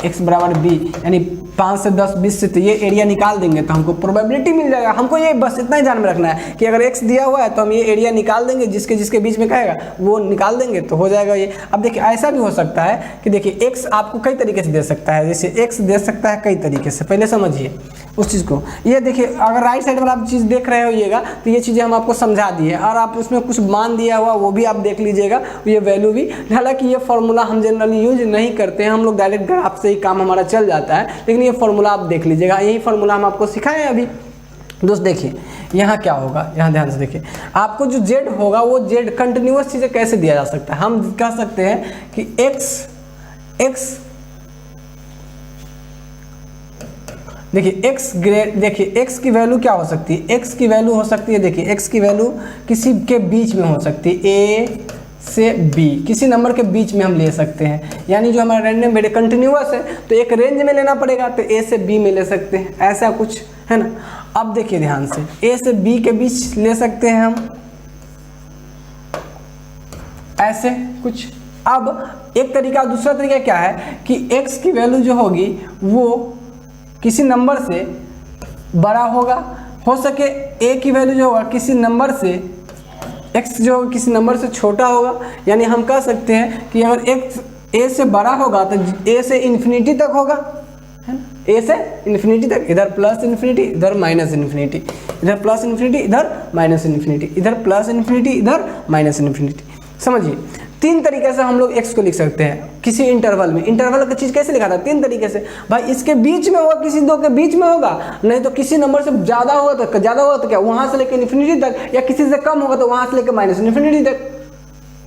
x बराबर b, यानी 5 से 10 20 से तो ये एरिया निकाल देंगे तो हमको प्रोबेबिलिटी मिल जाएगा। हमको ये बस इतना ही ध्यान में रखना है कि अगर x दिया हुआ है तो हम ये एरिया निकाल देंगे, जिसके जिसके बीच में कहेगा वो निकाल देंगे तो हो जाएगा ये। अब देखिए ऐसा भी हो सकता है कि देखिए x आपको कई तरीके से दे सकता है, जैसे x दे सकता है कई तरीके से, पहले समझिए उस चीज़ को। ये देखिए अगर राइट साइड पर आप चीज़ देख रहे होइएगा तो ये चीज़ें हम आपको समझा दिए, और आप उसमें कुछ मान दिया हुआ वो भी आप देख लीजिएगा, ये वैल्यू भी। हालांकि ये फॉर्मूला हम जनरली यूज नहीं करते हैं, हम लोग डायरेक्ट ग्राफ से ही काम हमारा चल जाता है, लेकिन ये फॉर्मूला आप देख लीजिएगा, यही फॉर्मूला हम आपको सिखाएं अभी। दोस्त देखिए यहाँ क्या होगा, यहाँ ध्यान से देखिए, आपको जो z होगा वो z कंटिन्यूअस चीज़ें कैसे दिया जा सकता है, हम कह सकते हैं कि x देखिए x ग्रेड, देखिए x की वैल्यू क्या हो सकती है, x की वैल्यू हो सकती है, देखिए x की वैल्यू किसी के बीच में हो सकती है, a से b, किसी नंबर के बीच में हम ले सकते हैं, यानी जो हमारा रैंडम वेरिएबल कंटिन्यूअस है तो एक रेंज में लेना पड़ेगा, तो a से b में ले सकते हैं, ऐसा कुछ है ना। अब देखिए ध्यान से, a से b के बीच ले सकते हैं हम, ऐसे कुछ। अब एक तरीका, दूसरा तरीका क्या है कि x की वैल्यू जो होगी वो किसी नंबर से बड़ा होगा, हो सके a की वैल्यू जो होगा किसी नंबर से, x जो होगा किसी नंबर से छोटा होगा, यानी हम कह सकते हैं कि अगर x a से बड़ा होगा तो a से इन्फिनिटी तक होगा, है ना, a से इन्फिनिटी तक, इधर प्लस इन्फिनिटी इधर माइनस इन्फिनिटी, इधर प्लस इन्फिनिटी इधर माइनस इन्फिनिटी, इधर प्लस इन्फिनिटी इधर माइनस इन्फिनिटी। समझिए तीन तरीके से हम लोग x को लिख सकते हैं किसी इंटरवल में। इंटरवल का चीज़ कैसे लिखा था, तीन तरीके से, भाई इसके बीच में होगा, किसी दो के बीच में होगा, नहीं तो किसी नंबर से ज़्यादा होगा तो क्या वहाँ से लेकर इन्फिनिटी तक, या किसी से कम होगा तो वहाँ से लेकर माइनस इन्फिनिटी तक,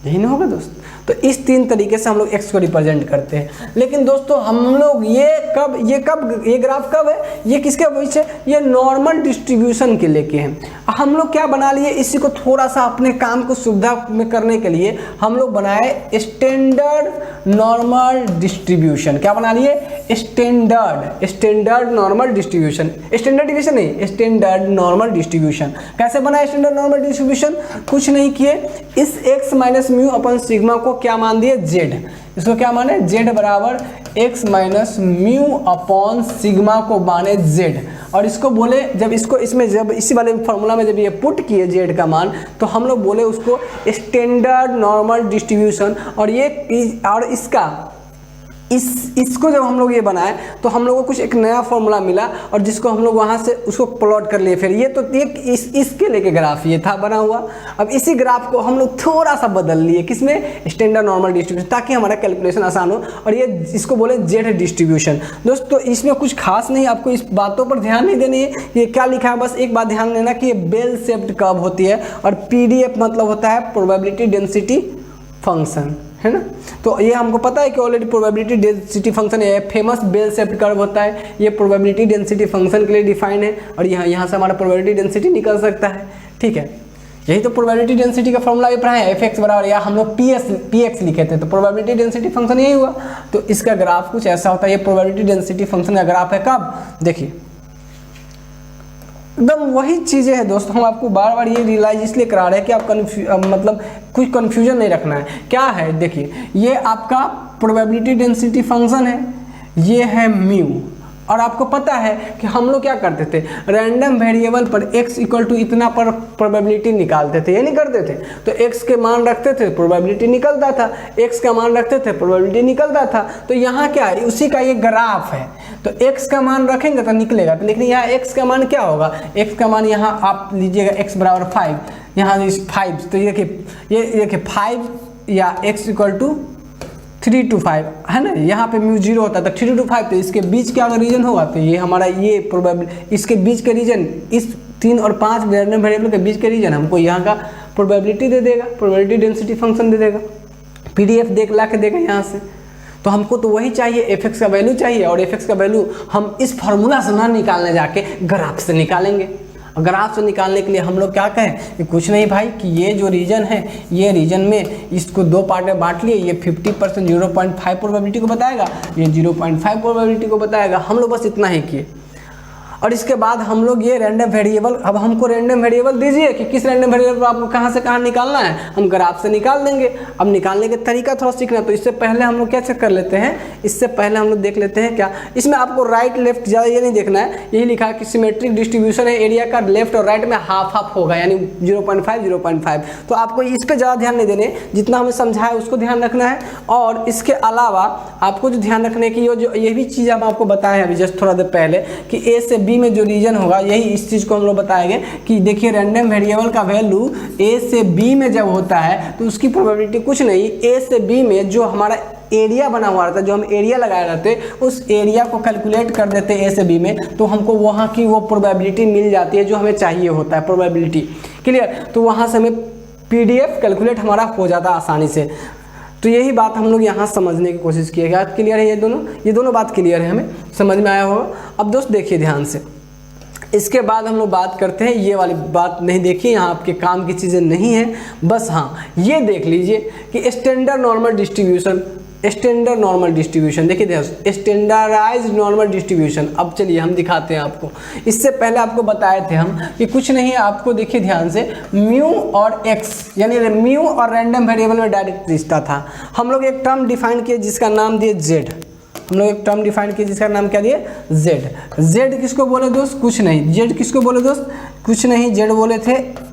यही नहीं होगा दोस्त। तो इस तीन तरीके से हम लोग x को रिप्रेजेंट करते हैं। लेकिन दोस्तों हम लोग ये ग्राफ कब है, ये किसके पीछे, ये नॉर्मल डिस्ट्रीब्यूशन के लेके हैं। हम लोग क्या बना लिए, इसी को थोड़ा सा अपने काम को सुविधा में करने के लिए हम लोग बनाए स्टैंडर्ड नॉर्मल डिस्ट्रीब्यूशन। क्या बना लिए, standard normal distribution, standard division नहीं, स्टैंडर्ड नॉर्मल डिस्ट्रीब्यूशन। कैसे बनाया स्टैंडर्ड नॉर्मल डिस्ट्रीब्यूशन, कुछ नहीं किए, इस x माइनस म्यू अपन सिग्मा को क्या मान दिए, z, इसको क्या माने, z बराबर x minus mu upon sigma को माने z, और इसको बोले जब इसको इसमें जब इसी वाले फॉर्मूला में जब ये पुट किए z का मान, तो हम लोग बोले उसको स्टैंडर्ड नॉर्मल डिस्ट्रीब्यूशन। और ये और इसका इसको जब हम लोग ये बनाए तो हम लोगों को कुछ एक नया फॉर्मूला मिला, और जिसको हम लोग वहाँ से उसको प्लॉट कर लिए। फिर ये तो इसके लेके ग्राफ ये था बना हुआ। अब इसी ग्राफ को हम लोग थोड़ा सा बदल लिए, किसमें, स्टैंडर्ड नॉर्मल डिस्ट्रीब्यूशन, ताकि हमारा कैलकुलेशन आसान हो। और ये इसको बोले जेड डिस्ट्रीब्यूशन। दोस्तों इसमें कुछ खास नहीं, आपको इस बातों पर ध्यान नहीं देनी है, ये क्या लिखा है, बस एक बात ध्यान देना कि ये बेल शेप्ड कर्व होती है, और PDF मतलब होता है प्रोबेबिलिटी डेंसिटी फंक्शन, है ना। तो ये हमको पता है कि ऑलरेडी प्रोबेबिलिटी डेंसिटी फंक्शन है, फेमस बेल शेप्ड कर्व होता है, ये प्रोबेबिलिटी डेंसिटी फंक्शन के लिए डिफाइन है, और यहाँ से हमारा प्रोबेबिलिटी डेंसिटी निकल सकता है, ठीक है। यही तो प्रोबेबिलिटी डेंसिटी का फॉर्मूला भी पढ़ा है, fx बराबर, या हम लोग px लिखे थे, तो प्रोबेबिलिटी डेंसिटी फंक्शन यही हुआ। तो इसका ग्राफ कुछ ऐसा होता है, ये प्रोबेबिलिटी डेंसिटी फंक्शन का ग्राफ है कब, देखिए एकदम वही चीज़ें हैं दोस्तों। हम आपको बार बार ये रियलाइज इसलिए करा रहे हैं कि आप मतलब कुछ कन्फ्यूजन नहीं रखना है। क्या है, देखिए ये आपका प्रोबेबिलिटी डेंसिटी फंक्शन है, ये है म्यू, और आपको पता है कि हम लोग क्या करते थे, रैंडम वेरिएबल पर x इक्वल टू इतना पर प्रोबेबिलिटी निकालते थे, ये नहीं करते थे। तो x के मान रखते थे, प्रोबेबिलिटी निकलता था, x का मान रखते थे, प्रोबेबिलिटी निकलता था। तो यहाँ क्या है, उसी का ये ग्राफ है। तो x का मान रखेंगे तो निकलेगा। तो लेकिन यहाँ x का मान क्या होगा, x का मान यहाँ आप लीजिएगा x बराबर 5, यहाँ 5। तो ये देखिए 5 या x इक्वल टू 3 to 5 है ना, यहाँ पे म्यू 0 होता है तो 3 to 5। तो इसके बीच का अगर रीजन होगा तो ये हमारा ये प्रोबेबिलिटी, इसके बीच के रीजन, इस 3 और 5 रैंडम वेरिएबल के बीच के रीजन हमको यहाँ का प्रोबेबिलिटी दे देगा, प्रोबेबिलिटी डेंसिटी फंक्शन दे देगा, PDF देख ला के देगा यहाँ से। तो हमको तो वही चाहिए, fx का वैल्यू चाहिए। और fx का वैल्यू हम इस फार्मूला से ना निकालने जाके ग्राफ से निकालेंगे। ग्राफ से निकालने के लिए हम लोग क्या कहें कि कुछ नहीं भाई, कि ये जो रीजन है, ये रीजन में इसको 2 पार्ट में बांट लिए। ये 50% 0.5 प्रोबेबिलिटी को बताएगा, ये 0.5 प्रोबेबिलिटी को बताएगा। हम लोग बस इतना ही किए। और इसके बाद हम लोग ये रैंडम वेरिएबल, अब हमको रैंडम वेरिएबल दीजिए कि किस रैंडम वेरिएबल को आपको कहाँ से कहाँ निकालना है, हम ग्राफ से निकाल देंगे। अब निकालने का तरीका थोड़ा सीखना, तो इससे पहले हम लोग क्या चेक कर लेते हैं, इससे पहले हम लोग देख लेते हैं क्या, इसमें आपको राइट लेफ्ट ज़्यादा ये नहीं देखना है, यही लिखा है कि सिमेट्रिक डिस्ट्रीब्यूशन है एरिया का, लेफ्ट और राइट में हाफ हाफ होगा, यानी 0.5 0.5। तो आपको इस पर ज़्यादा ध्यान नहीं देने, जितना हमें समझाया उसको ध्यान रखना है। और इसके अलावा आपको जो ध्यान रखने की ये भी चीज़ हम आपको बताए अभी जस्ट थोड़ा देर पहले, कि ए से बी में जो रीजन होगा, यही इस चीज़ को हम लोग बताएंगे कि देखिए रैंडम वेरिएबल का वैल्यू ए से बी में जब होता है तो उसकी प्रोबेबिलिटी कुछ नहीं, ए से बी में जो हमारा एरिया बना हुआ रहता है, जो हम एरिया लगाए रहते हैं, उस एरिया को कैलकुलेट कर देते हैं ए से बी में, तो हमको वहाँ की वो प्रोबेबिलिटी मिल जाती है जो हमें चाहिए होता है, प्रोबेबिलिटी। क्लियर? तो वहाँ से हमें PDF कैलकुलेट हमारा हो जाता है आसानी से। तो यही बात हम लोग यहाँ समझने की कोशिश किएगा। क्लियर है? ये दोनों बात क्लियर है, हमें समझ में आया होगा। अब दोस्त देखिए ध्यान से, इसके बाद हम लोग बात करते हैं, ये वाली बात नहीं देखिए, यहाँ आपके काम की चीज़ें नहीं है, बस हाँ ये देख लीजिए कि standard normal distribution, standard normal distribution देखिए ध्यान, स्टैंडर्डाइज्ड नॉर्मल डिस्ट्रीब्यूशन। अब चलिए हम दिखाते हैं आपको। इससे पहले आपको बताए थे हम कि कुछ नहीं, आपको देखिए ध्यान से, म्यू और एक्स यानी म्यू और रैंडम वेरिएबल में डायरेक्ट रिश्ता था। हम लोग एक टर्म डिफाइन किए जिसका नाम दिए जेड, हम लोग एक टर्म डिफाइन किए जिसका नाम क्या दिए, जेड। जेड किसको बोले दोस्त, कुछ नहीं, जेड किसको बोले दोस्त, कुछ नहीं, जेड बोले थे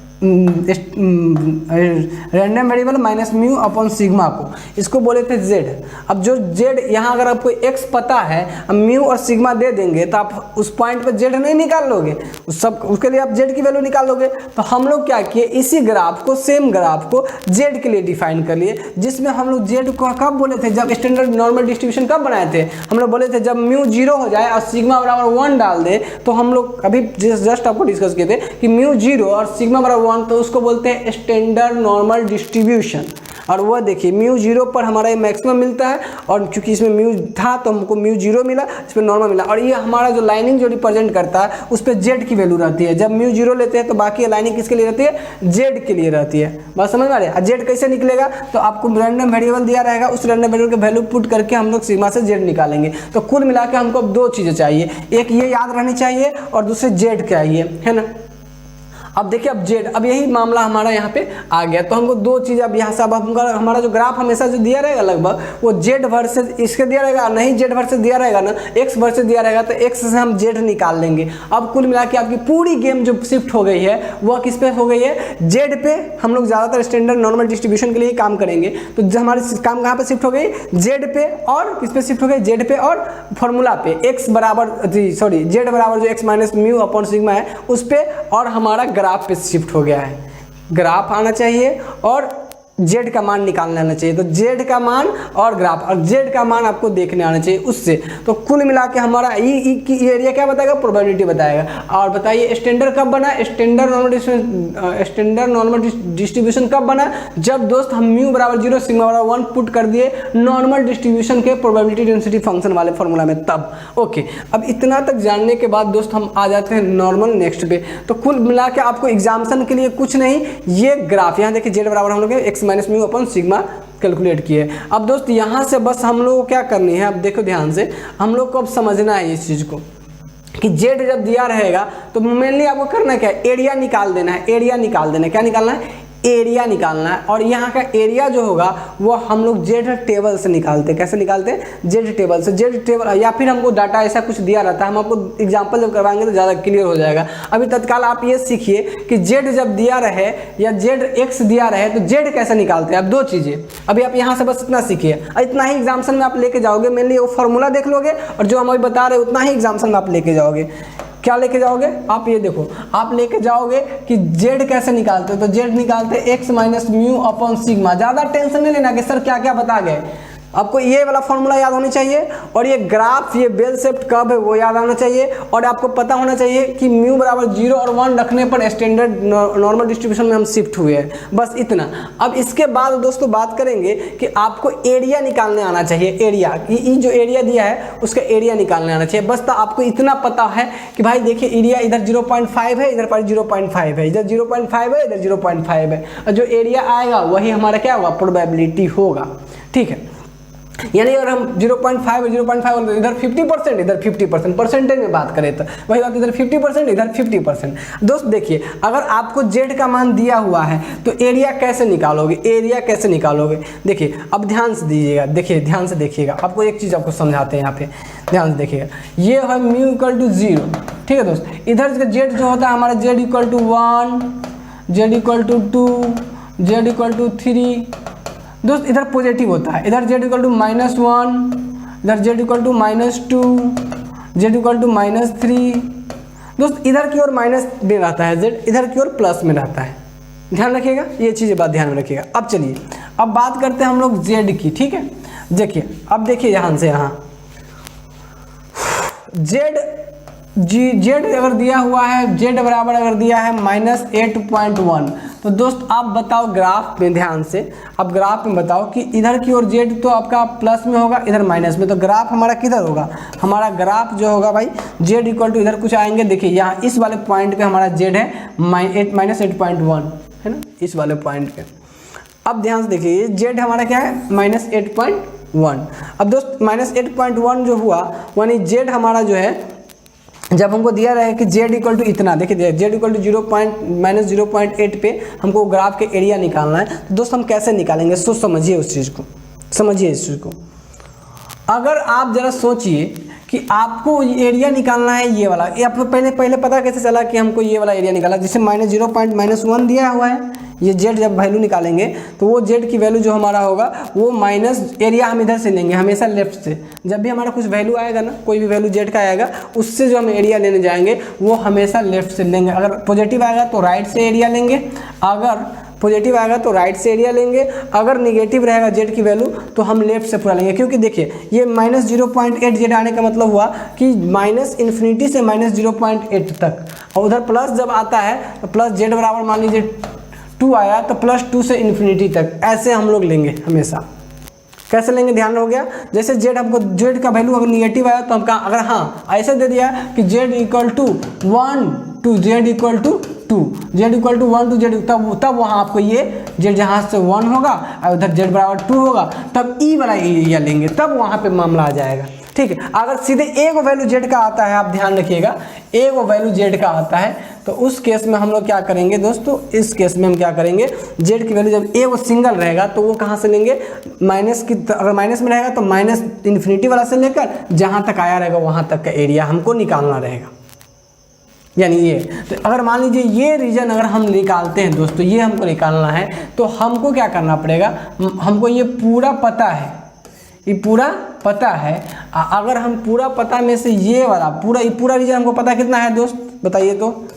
random variable minus mu upon sigma को, इसको बोले थे जेड। अब जो जेड यहाँ अगर आपको एक्स पता है, अब म्यू और सिग्मा दे देंगे तो आप उस पॉइंट पर जेड नहीं निकाल लोगे, उसके लिए आप जेड की वैल्यू निकाल लोगे। तो हम लोग क्या किए, इसी ग्राफ को, सेम ग्राफ को जेड के लिए डिफाइन कर लिए, जिसमें हम लोग जेड को कब बोले थे, जब स्टैंडर्ड नॉर्मल डिस्ट्रीब्यूशन कब बनाए थे, हम लोग बोले थे जब म्यू 0 हो जाए और सिग्मा बराबर 1 डाल दे। तो हम लोग अभी जस्ट आपको डिस्कस किए थे कि म्यू 0 और सिग्मा बराबर 1, तो उसको बोलते हैं स्टैंडर्ड नॉर्मल डिस्ट्रीब्यूशन। और वह देखिए म्यू 0 पर हमारा ये मैक्सिमम मिलता है, और क्योंकि इसमें म्यू था तो हमको म्यू 0 मिला, इसमें नॉर्मल मिला। और ये हमारा जो लाइनिंग जो रिप्रेजेंट करता है उस पर जेड की वैल्यू रहती है। जब म्यू 0 लेते हैं तो बाकी लाइनिंग किसके लिए रहती है, जेड के लिए रहती है। बात समझ में आ रही है? जेड कैसे निकलेगा, तो आपको रैंडम वेरिएबल दिया रहेगा, उस रैंडम वेरिएबल के वैल्यू पुट करके हम लोग सिग्मा से जेड निकालेंगे। तो कुल मिला के हमको अब 2 चीज़ें चाहिए, एक ये याद रहनी चाहिए और दूसरे जेड चाहिए, है ना। अब देखिए, अब जेड, अब यही मामला हमारा यहाँ पे आ गया। तो हमको 2 चीज़ अब यहाँ से, अब हमारा जो ग्राफ हमेशा जो दिया रहेगा लगभग वो जेड वर्सेज इसके दिया रहेगा, नहीं जेड वर्सेज दिया रहेगा ना, एक्स वर्सेज दिया रहेगा, तो एक्स से हम जेड निकाल लेंगे। अब कुल मिला के आपकी पूरी गेम जो शिफ्ट हो गई है वह किस पे हो गई है, जेड पे। हम लोग ज़्यादातर स्टैंडर्ड नॉर्मल डिस्ट्रीब्यूशन के लिए ही काम करेंगे, तो हमारी काम कहाँ पे शिफ्ट हो गई, जेड पे। और किस पे शिफ्ट हो गई, जेड पे और फॉर्मूला पे, एक्स बराबर जेड बराबर जो x minus mu upon sigma है उस पे, और हमारा ग्राफ पे शिफ्ट हो गया है। ग्राफ आना चाहिए और जेड का मान निकालने आना चाहिए। तो जेड का मान और ग्राफ, और जेड का मान आपको देखने आना चाहिए उससे। तो कुल मिला के हमारा ई एरिया क्या बताएगा, प्रोबेबिलिटी बताएगा। और बताइए स्टैंडर्ड कब बना, स्टैंडर्ड नॉर्मल डिस्ट्रीब्यूशन कब बना, जब दोस्त हम म्यू बराबर 0 सिग्मा बराबर 1 पुट कर दिए नॉर्मल डिस्ट्रीब्यूशन के प्रोबेबिलिटी डेंसिटी फंक्शन वाले फॉर्मूला में, तब। ओके, अब इतना तक जानने के बाद दोस्त हम आ जाते हैं नॉर्मल नेक्स्ट पे। तो कुल मिला के आपको एग्जाम्पशन के लिए कुछ नहीं, ये ग्राफ यहाँ देखिए, जेड बराबर हम लोग एक्स माइनस म्यू अपन सिग्मा कैलकुलेट किए। अब दोस्त यहाँ से बस हम लोग को क्या करनी है, अब देखो ध्यान से, हम लोग को अब समझना है इस चीज़ को कि जेड जब दिया रहेगा तो मेनली आपको करना क्या है, एरिया निकाल देना है। एरिया निकाल देना है, क्या निकालना है, एरिया निकालना है, और यहाँ का एरिया जो होगा वो हम लोग जेड टेबल से निकालते हैं। कैसे निकालते हैं? जेड टेबल से। जेड टेबल, या फिर हमको डाटा ऐसा कुछ दिया रहता है, हम आपको एग्जाम्पल जब करवाएंगे तो ज़्यादा क्लियर हो जाएगा। अभी तत्काल आप ये सीखिए कि जेड जब दिया रहे या जेड एक्स दिया रहे तो जेड कैसे निकालते हैं। अब 2 चीज़ें अभी आप यहाँ से बस इतना सीखिए, इतना ही एग्जाम्पल में आप लेके जाओगे। मेनली वो फॉर्मूला देख लोगे और जो हम अभी बता रहे हैं उतना ही एग्जाम्पल में आप लेके जाओगे। क्या लेके जाओगे? आप ये देखो, आप लेके जाओगे कि जेड कैसे निकालते हो, तो जेड निकालते हैं x minus mu upon sigma. ज़्यादा टेंशन नहीं लेना कि सर क्या क्या बता गए, आपको ये वाला फॉर्मूला याद होनी चाहिए, और ये ग्राफ, ये बेल शेप्ड कर्व है वो याद आना चाहिए, और आपको पता होना चाहिए कि म्यू बराबर 0 और 1 रखने पर स्टैंडर्ड नॉर्मल डिस्ट्रीब्यूशन में हम शिफ्ट हुए हैं। बस इतना। अब इसके बाद दोस्तों बात करेंगे कि आपको एरिया निकालने आना चाहिए। एरिया, ये जो एरिया दिया है उसका एरिया निकालने आना चाहिए। बस तो आपको इतना पता है कि भाई देखिए एरिया इधर 0.5 है, इधर पर 0.5 है, इधर 0.5 है, इधर 0.5 है, और जो एरिया आएगा वही हमारा क्या होगा? प्रोबेबिलिटी होगा। ठीक है, यानी अगर हम 0.5 और 0.5 इधर 50%, इधर 50%, परसेंटेज में बात करें तो वही बात, इधर 50%, इधर 50%। दोस्त देखिए, अगर आपको जेड का मान दिया हुआ है तो एरिया कैसे निकालोगे? एरिया कैसे निकालोगे? देखिए अब ध्यान से दीजिएगा, देखिए ध्यान से देखिएगा, आपको एक चीज़ आपको समझाते हैं यहाँ पे, ध्यान से देखिएगा। ये है म्यू इक्वल टू 0, ठीक है दोस्त। इधर का जेड जो होता है हमारा Z equal to 1, Z equal to 2, Z equal to 3। दोस्त इधर पॉजिटिव होता है, इधर जेड इक्वल टू -1, इधर Z equal to -2, Z equal to -3। दोस्त इधर की ओर माइनस में रहता है जेड, इधर की ओर प्लस में रहता है। ध्यान रखिएगा, ये चीज़ें बात ध्यान में रखिएगा। अब चलिए अब बात करते हैं हम लोग जेड की, ठीक है। देखिए अब देखिए यहाँ से यहाँ जेड अगर दिया हुआ है, जेड बराबर अगर दिया है -8.1, तो दोस्त आप बताओ ग्राफ में, ध्यान से अब ग्राफ में बताओ कि इधर की ओर जेड तो आपका प्लस में होगा, इधर माइनस में, तो ग्राफ हमारा किधर होगा? हमारा ग्राफ जो होगा भाई जेड इक्वल टू इधर कुछ आएंगे। देखिए यहाँ इस वाले पॉइंट पे हमारा जेड है -8.1, है ना, इस वाले पॉइंट पे। अब ध्यान से देखिए ये जेड हमारा क्या है? -8.1। अब दोस्त -8.1 जो हुआ यानी जेड हमारा जो है, जब हमको दिया रहा है कि जेड इक्वल टू इतना, देखिए जेड इक्वल टू -0.8 पे हमको ग्राफ के एरिया निकालना है। तो दोस्त हम कैसे निकालेंगे? सोच समझिए उस चीज़ को, समझिए इस चीज़ को। अगर आप ज़रा सोचिए कि आपको एरिया निकालना है ये वाला, ये आपको पहले पता कैसे चला कि हमको ये वाला एरिया निकाला? जिससे -0.1 दिया हुआ है, ये जेड जब वैल्यू निकालेंगे तो वो जेड की वैल्यू जो हमारा होगा वो माइनस एरिया हम इधर से लेंगे, हमेशा लेफ्ट से। जब भी हमारा कुछ वैल्यू आएगा ना, कोई भी वैल्यू जेड का आएगा, उससे जो हम एरिया लेने जाएंगे वो हमेशा लेफ्ट से लेंगे। अगर पॉजिटिव आएगा तो राइट से एरिया लेंगे, अगर पॉजिटिव आएगा तो राइट से एरिया लेंगे, अगर निगेटिव रहेगा जेड की वैल्यू तो हम लेफ्ट से पूरा लेंगे। क्योंकि देखिए ये -0.8 जेड आने का मतलब हुआ कि -∞ से -0.8 तक, और उधर प्लस जब आता है तो प्लस जेड बराबर मान लीजिए 2 आया तो +2 से इन्फिनिटी तक, ऐसे हम लोग लेंगे हमेशा। कैसे लेंगे? ध्यान हो गया। जैसे जेड हमको, जेड का वैल्यू अगर निगेटिव आया तो हम कहा, अगर हाँ ऐसे दे दिया कि Z equal to 1 to Z equal to 2, Z equal to 1 to Z, तब वहाँ आपको ये जेड जहाँ से 1 होगा और उधर जेड बराबर 2 होगा, तब ई वाला एरिया लेंगे, तब वहाँ पे मामला आ जाएगा। ठीक है, अगर सीधे एक वैल्यू जेड का आता है, आप ध्यान रखिएगा, एक वैल्यू जेड का आता है तो उस केस में हम लोग क्या करेंगे दोस्तों? इस केस में हम क्या करेंगे? जेड की वैल्यू जब एक सिंगल रहेगा तो वो कहाँ से लेंगे? माइनस की, अगर माइनस में रहेगा तो -∞ वाला से लेकर जहाँ तक आया रहेगा वहाँ तक का एरिया हमको निकालना रहेगा। यानी ये, तो अगर मान लीजिए ये रीजन अगर हम निकालते हैं दोस्तों, ये हमको निकालना है तो हमको क्या करना पड़ेगा? हमको ये पूरा पता है, ये पूरा पता है। अगर हम पूरा पता में से ये वाला पूरा रीजन हमको पता कितना है दोस्त? बताइए तो।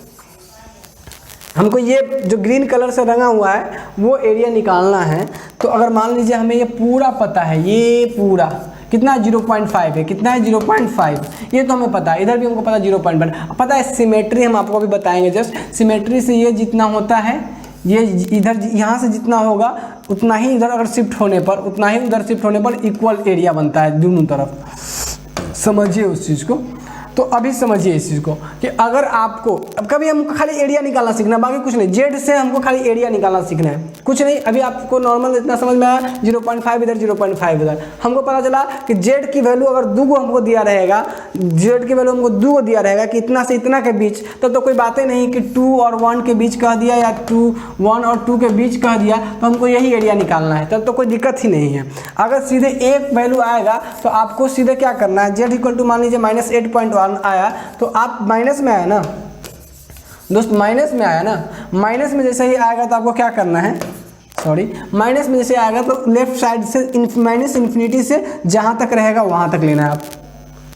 हमको ये जो ग्रीन कलर से रंगा हुआ है वो एरिया निकालना है। तो अगर मान लीजिए हमें ये पूरा पता है, ये पूरा कितना है? 0.5 है। कितना है? 0.5। ये तो हमें पता है, इधर भी हमको पता है 0.1 पता है। सिमेट्री हम आपको अभी बताएंगे जस्ट। सिमेट्री से ये जितना होता है, ये इधर यहाँ से जितना होगा उतना ही इधर अगर शिफ्ट होने पर, उतना ही उधर शिफ्ट होने पर इक्वल एरिया बनता है दोनों तरफ। समझिए उस चीज़ को। तो अभी समझिए इस चीज़ को कि अगर आपको अब कभी हमको खाली एरिया निकालना सीखना, बाकी कुछ नहीं, जेड से हमको खाली एरिया निकालना सीखना है, कुछ नहीं। अभी आपको नॉर्मल इतना समझ में आया, 0.5 इधर 0.5 इधर। हमको पता चला कि जेड की वैल्यू अगर 2 को हमको दिया रहेगा, जेड की वैल्यू हमको 2 को दिया रहेगा कि इतना से इतना के बीच, तब तो कोई बातें नहीं कि 2 और 1 के बीच कह दिया या 1 और 2 के बीच कह दिया, तो हमको यही एरिया निकालना है, तब तो कोई दिक्कत ही नहीं है। अगर सीधे एक वैल्यू आएगा तो आपको सीधे क्या करना है, जेड इक्वल टू मान लीजिए -8.1 आया, तो आप माइनस में आया ना दोस्त, माइनस में आया ना, माइनस में जैसे ही आएगा तो आपको क्या करना है, सॉरी, माइनस में जैसे आएगा तो लेफ्ट साइड से माइनस इन्फिनिटी से जहाँ तक रहेगा वहाँ तक लेना है आप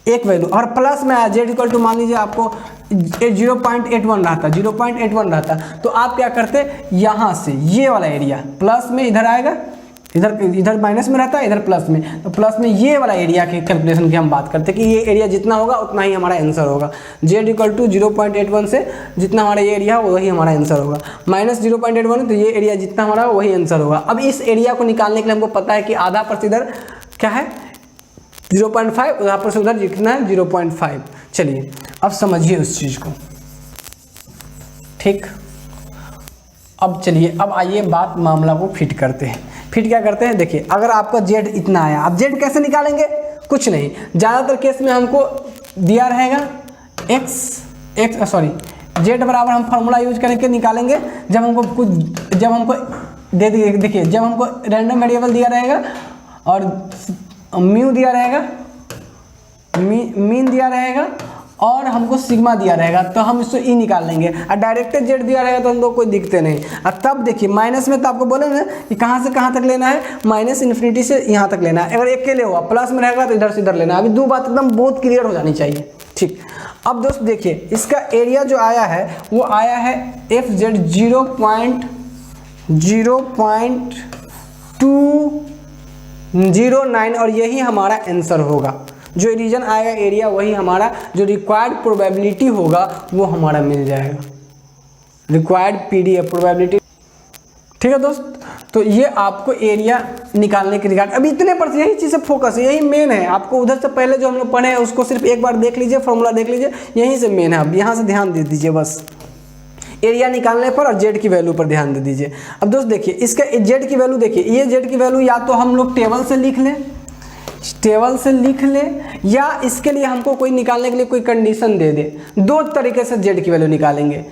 एक वैल्यू। और प्लस में आया, जेड इक्वल टू मान लीजिए आपको 0.81 रहा था, 0.81 रहा था, तो आप क्या करते, यहाँ से ये वाला एरिया प्लस में इधर आएगा, इधर माइनस में रहता है, इधर प्लस में, तो प्लस में ये वाला एरिया की कैलकुलेशन की हम बात करते हैं कि ये एरिया जितना होगा उतना ही हमारा आंसर होगा। जेड इक्वल टू 0.81 से जितना हमारा ये एरिया वही हमारा आंसर होगा, माइनस 0.81 तो ये एरिया जितना हमारा वही आंसर होगा। अब इस एरिया को निकालने के लिए हमको पता है कि आधा पर से इधर क्या है 0.5, उधर पर से उधर जितना है 0.5। चलिए अब समझिए उस चीज़ को, ठीक। अब चलिए, अब आइए बात मामला को फिट करते हैं। फिट क्या करते हैं, देखिए अगर आपका जेड इतना आया, अब जेड कैसे निकालेंगे, कुछ नहीं, ज़्यादातर केस में हमको दिया रहेगा जेड बराबर हम फार्मूला यूज करके निकालेंगे जब हमको दे दिए, देखिए जब हमको रैंडम वेरिएबल दिया रहेगा और म्यू दिया रहेगा, मीन दिया रहेगा और हमको सिग्मा दिया रहेगा, तो हम इसको ई निकाल लेंगे। और डायरेक्टेड जेड दिया रहेगा तो हमको कोई दिक्कत नहीं। और तब देखिए माइनस में तो आपको बोले ना कि कहाँ से कहाँ तक लेना है, माइनस इन्फिनिटी से यहाँ तक लेना है। अगर एक के लिए हुआ, प्लस में रहेगा तो इधर से इधर लेना है। अभी दो बात एकदम बहुत क्लियर हो जानी चाहिए, ठीक। अब दोस्त देखिए इसका एरिया जो आया है वो आया है एफ जेड 0.209 और यही हमारा आंसर होगा। जो रीजन आएगा एरिया वही हमारा, जो रिक्वायर्ड प्रोबेबिलिटी होगा वो हमारा मिल जाएगा, रिक्वायर्ड पीडीएफ प्रोबेबिलिटी, ठीक है दोस्त। तो ये आपको एरिया निकालने के रिगार्ड, अभी इतने पर यही चीज़ से फोकस है, यही मेन है। आपको उधर से पहले जो हम लोग पढ़े हैं उसको सिर्फ एक बार देख लीजिए, फॉर्मूला देख लीजिए, यहीं से मेन है। अब यहाँ से ध्यान दे दीजिए बस एरिया निकालने पर और जेड की वैल्यू पर ध्यान दे दीजिए। अब दोस्त देखिए इसका जेड की वैल्यू देखिए, ये जेड की वैल्यू या तो हम लोग टेबल से लिख लें या इसके लिए हमको कोई निकालने के लिए कोई कंडीशन दे दे। दो तरीके से जेड की वैल्यू निकालेंगे,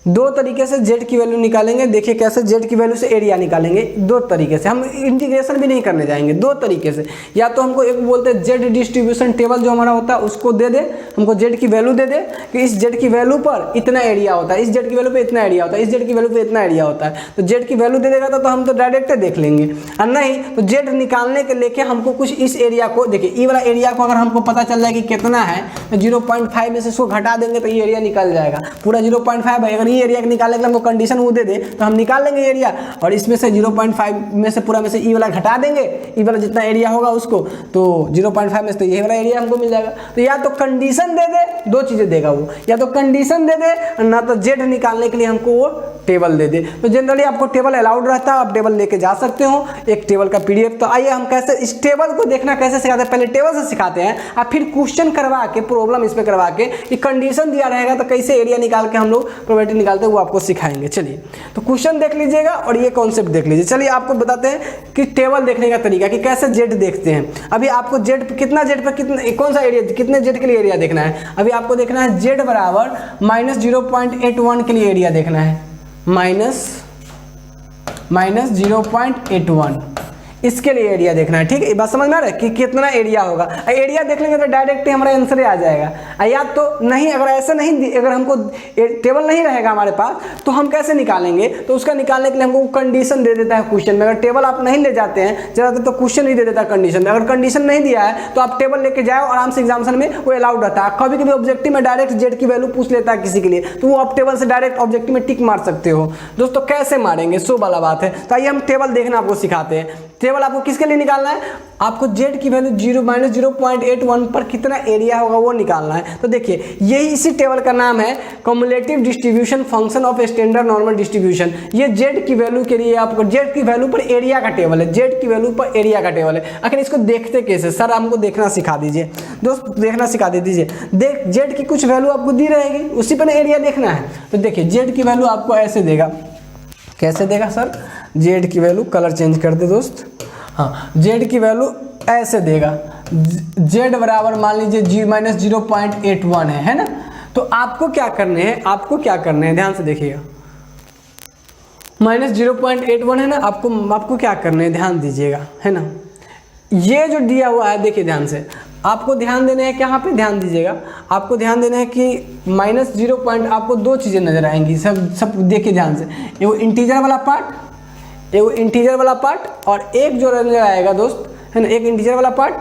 दो तरीके से जेड की वैल्यू निकालेंगे। देखिए कैसे जेड की वैल्यू से एरिया निकालेंगे, दो तरीके से। हम इंटीग्रेशन भी नहीं करने जाएंगे, दो तरीके से। या तो हमको एक बोलते हैं जेड डिस्ट्रीब्यूशन टेबल जो हमारा होता है उसको दे दे, हमको जेड की वैल्यू दे दे कि इस जेड की वैल्यू पर इतना एरिया होता है, इस जेड की वैल्यू पे इतना एरिया होता है, इस जेड की वैल्यू पे इतना एरिया होता है। तो जेड की वैल्यू दे देगा तो हम तो डायरेक्ट देख लेंगे, और नहीं तो जेड निकालने के लेके हमको कुछ इस एरिया को, देखिए ई वाला एरिया को अगर हमको पता चल जाए कि कितना है तो 0.5 में से इसको घटा देंगे तो ये एरिया निकल जाएगा। पूरा 0.5 है, अगर ये एरिया निकालने के लिए हमको कंडीशन वो दे दे तो हम निकाल लेंगे एरिया, और इसमें से 0.5 में से पूरा में से ई वाला घटा देंगे, ई वाला जितना एरिया होगा उसको, तो 0.5 में से तो ये वाला एरिया हमको मिल जाएगा। तो या तो कंडीशन दे दे, दो चीज़ें देगा वो, या तो कंडीशन दे दे ना तो जेड निकालने के लिए हमको वो टेबल दे दे। तो जनरली आपको टेबल अलाउड रहता है, आप टेबल लेके जा सकते हो, एक टेबल का पीडीएफ। तो आइए हम कैसे इस टेबल को देखना कैसे सिखाते हैं, पहले टेबल से सिखाते हैं और फिर क्वेश्चन करवा के, प्रॉब्लम इस पर करवा के, कि कंडीशन दिया रहेगा तो कैसे एरिया निकाल के हम लोग प्रोबेबिलिटी निकालते हैं वो आपको सिखाएंगे। चलिए तो क्वेश्चन देख लीजिएगा और ये कॉन्सेप्ट देख लीजिए। चलिए आपको बताते हैं कि टेबल देखने का तरीका, कि कैसे जेड देखते हैं। अभी आपको जेड कितना, जेड पर कितना, कौन सा एरिया, कितने जेड के लिए एरिया देखना है। अभी आपको देखना है जेड बराबर -0.81 के लिए एरिया देखना है, माइनस 0.81 इसके लिए एरिया देखना है, ठीक है। बात समझ में आ रहा है कि कितना एरिया होगा। एरिया देख लेंगे तो डायरेक्ट हमारा आंसर आ जाएगा। या तो नहीं, अगर ऐसा नहीं, अगर हमको टेबल नहीं रहेगा हमारे पास तो हम कैसे निकालेंगे, तो उसका निकालने के लिए हमको कंडीशन दे देता है क्वेश्चन में। अगर टेबल आप नहीं ले जाते हैं ज़्यादातर तो क्वेश्चन ही दे देता है कंडीशन में। अगर कंडीशन नहीं दिया है तो आप टेबल लेके जाओ आराम से, एग्जामिनेशन में वो अलाउड रहता है। कभी कभी ऑब्जेक्टिव में डायरेक्ट जेड की वैल्यू पूछ लेता है किसी के लिए, तो वो आप टेबल से डायरेक्ट ऑब्जेक्टिव में टिक मार सकते हो। दोस्तों कैसे मारेंगे, सो वाला बात है। तो आइए हम टेबल देखना आपको सिखाते हैं। टेबल आपको किसके लिए निकालना है, आपको जेड की वैल्यू 0-0.81 पर कितना एरिया होगा वो निकालना है। तो देखिए यही इसी टेबल का नाम है cumulative distribution function of standard normal distribution. ये जेड की वैल्यू के लिए आपको जेड की वैल्यू पर एरिया का टेबल है, जेड की वैल्यू पर एरिया का टेबल है। आखिर इसको देखते कैसे सर, हमको देखना सिखा दीजिए दोस्त, देखना सिखा दीजिए। देख जेड की कुछ वैल्यू आपको दी रहेगी, उसी पर एरिया देखना है। तो देखिए जेड की वैल्यू आपको ऐसे देगा, कैसे देगा सर, जेड की वैल्यू, कलर चेंज कर दे दोस्त, हाँ जेड की वैल्यू ऐसे देगा, जेड बराबर मान लीजिए -0.81 है ना। तो आपको क्या करने हैं, आपको क्या करने हैं, ध्यान से देखिएगा, -0.81 है ना, आपको क्या करने हैं, ध्यान दीजिएगा, है ना। ये जो दिया हुआ है देखिए ध्यान से, आपको ध्यान देने हैं कहाँ पे, ध्यान दीजिएगा, आपको ध्यान देना है कि -0. आपको दो चीज़ें नजर आएंगी, सब देखिए ध्यान से, ये वो इंटीजर वाला पार्ट, ये वो इंटीजर वाला पार्ट, और एक जो नजर आएगा दोस्त, है ना, एक इंटीजर वाला पार्ट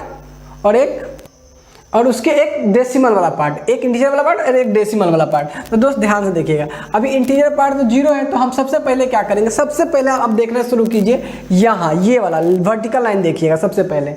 और उसके एक डेसिमल वाला पार्ट, एक इंटीजर वाला पार्ट और एक डेसिमल वाला पार्ट। तो दोस्त ध्यान से देखिएगा, अभी इंटीजर पार्ट तो 0 है, तो हम सबसे पहले क्या करेंगे, सबसे पहले आप देखना शुरू कीजिए, यहाँ ये वाला वर्टिकल लाइन देखिएगा सबसे पहले,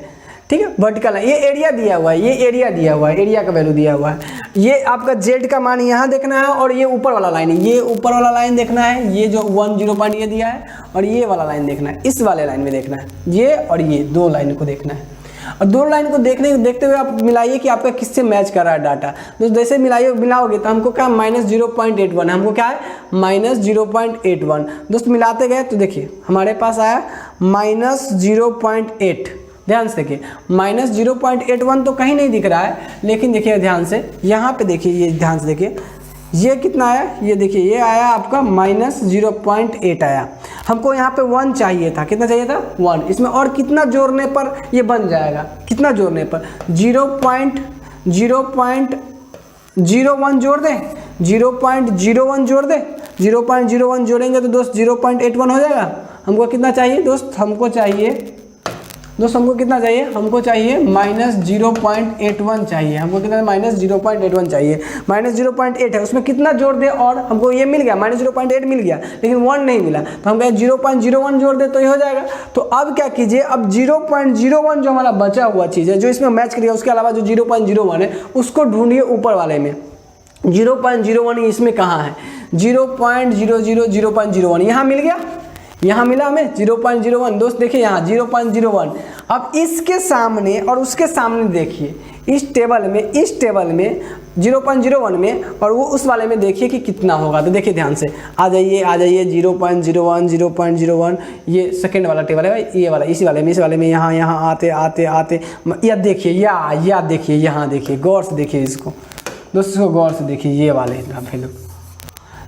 ठीक है, वर्टिकल लाइन, ये एरिया दिया हुआ है, ये एरिया दिया हुआ है, एरिया का वैल्यू दिया हुआ है, ये आपका जेड का मान यहाँ देखना है, और ये ऊपर वाला लाइन है, ये ऊपर वाला लाइन देखना है, ये जो 10 ये दिया है, और ये वाला लाइन देखना है, इस वाले लाइन में देखना है, ये और ये दो लाइन को देखना है। और दो लाइन को देखते हुए आप मिलाइए कि आपका किससे मैच कर रहा है डाटा। तो जैसे मिलाओगे तो हमको क्या -0.81 है, हमको क्या है -0.81। दोस्त मिलाते गए तो देखिए हमारे पास आया -0.8, ध्यान से देखिए -0.81 तो कहीं नहीं दिख रहा है, लेकिन देखिए ध्यान से यहाँ पे देखिए, ये ध्यान से देखिए ये कितना आया, ये देखिए ये आया आपका -0.8 आया। हमको यहाँ पे 1 चाहिए था, कितना चाहिए था 1, इसमें और कितना जोड़ने पर ये बन जाएगा, कितना जोड़ने पर 0.01 जोड़ दें, 0.01 जोड़ दें, 0.01 जोड़ेंगे तो दोस्त 0.81 हो जाएगा। हमको कितना चाहिए दोस्त, हमको कितना चाहिए, हमको चाहिए -0.81 चाहिए, हमको कितना -0.81 चाहिए, -0.8 है, उसमें कितना जोड़ दे, और हमको ये मिल गया -0.8 मिल गया, लेकिन 1 नहीं मिला, तो हम कहें 0.01 जोड़ दे तो ये हो जाएगा। तो अब क्या कीजिए, अब 0.01 जो हमारा बचा हुआ चीज़ है जो इसमें मैच करिए, उसके अलावा जो 0.01 है उसको ढूंढिए ऊपर वाले में। 0.01 इसमें कहाँ है, 0.01 यहाँ मिल गया, यहाँ मिला हमें 0.01। दोस्त देखिए यहाँ 0.01। अब इसके सामने और उसके सामने देखिए, इस टेबल में 0.01 में और वो उस वाले में देखिए कि कितना होगा। तो देखिए ध्यान से आ जाइए 0.01 ये सेकंड वाला टेबल है, ये वाला, इस वाले में यहाँ आते या देखिए या देखिए, यहाँ देखिए, गौर से देखिए इसको दोस्तों, गौर से देखिए ये वाले वैल्यू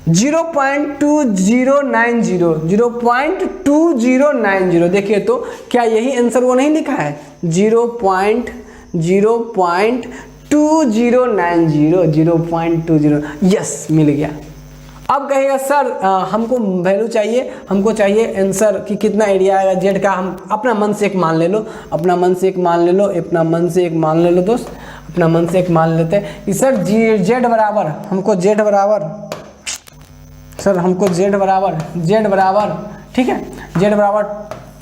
0.2090 देखिए। तो क्या यही आंसर वो नहीं लिखा है 0.2090, यस मिल गया। अब कहेगा सर हमको वैल्यू चाहिए, हमको चाहिए आंसर कि कितना एरिया आएगा जेड का। हम अपना मन से एक मान ले लो, अपना मन से एक मान ले लो दोस्त, अपना मन से एक मान लेते हैं कि सर जेड बराबर, हमको जेड बराबर ठीक है, जेड बराबर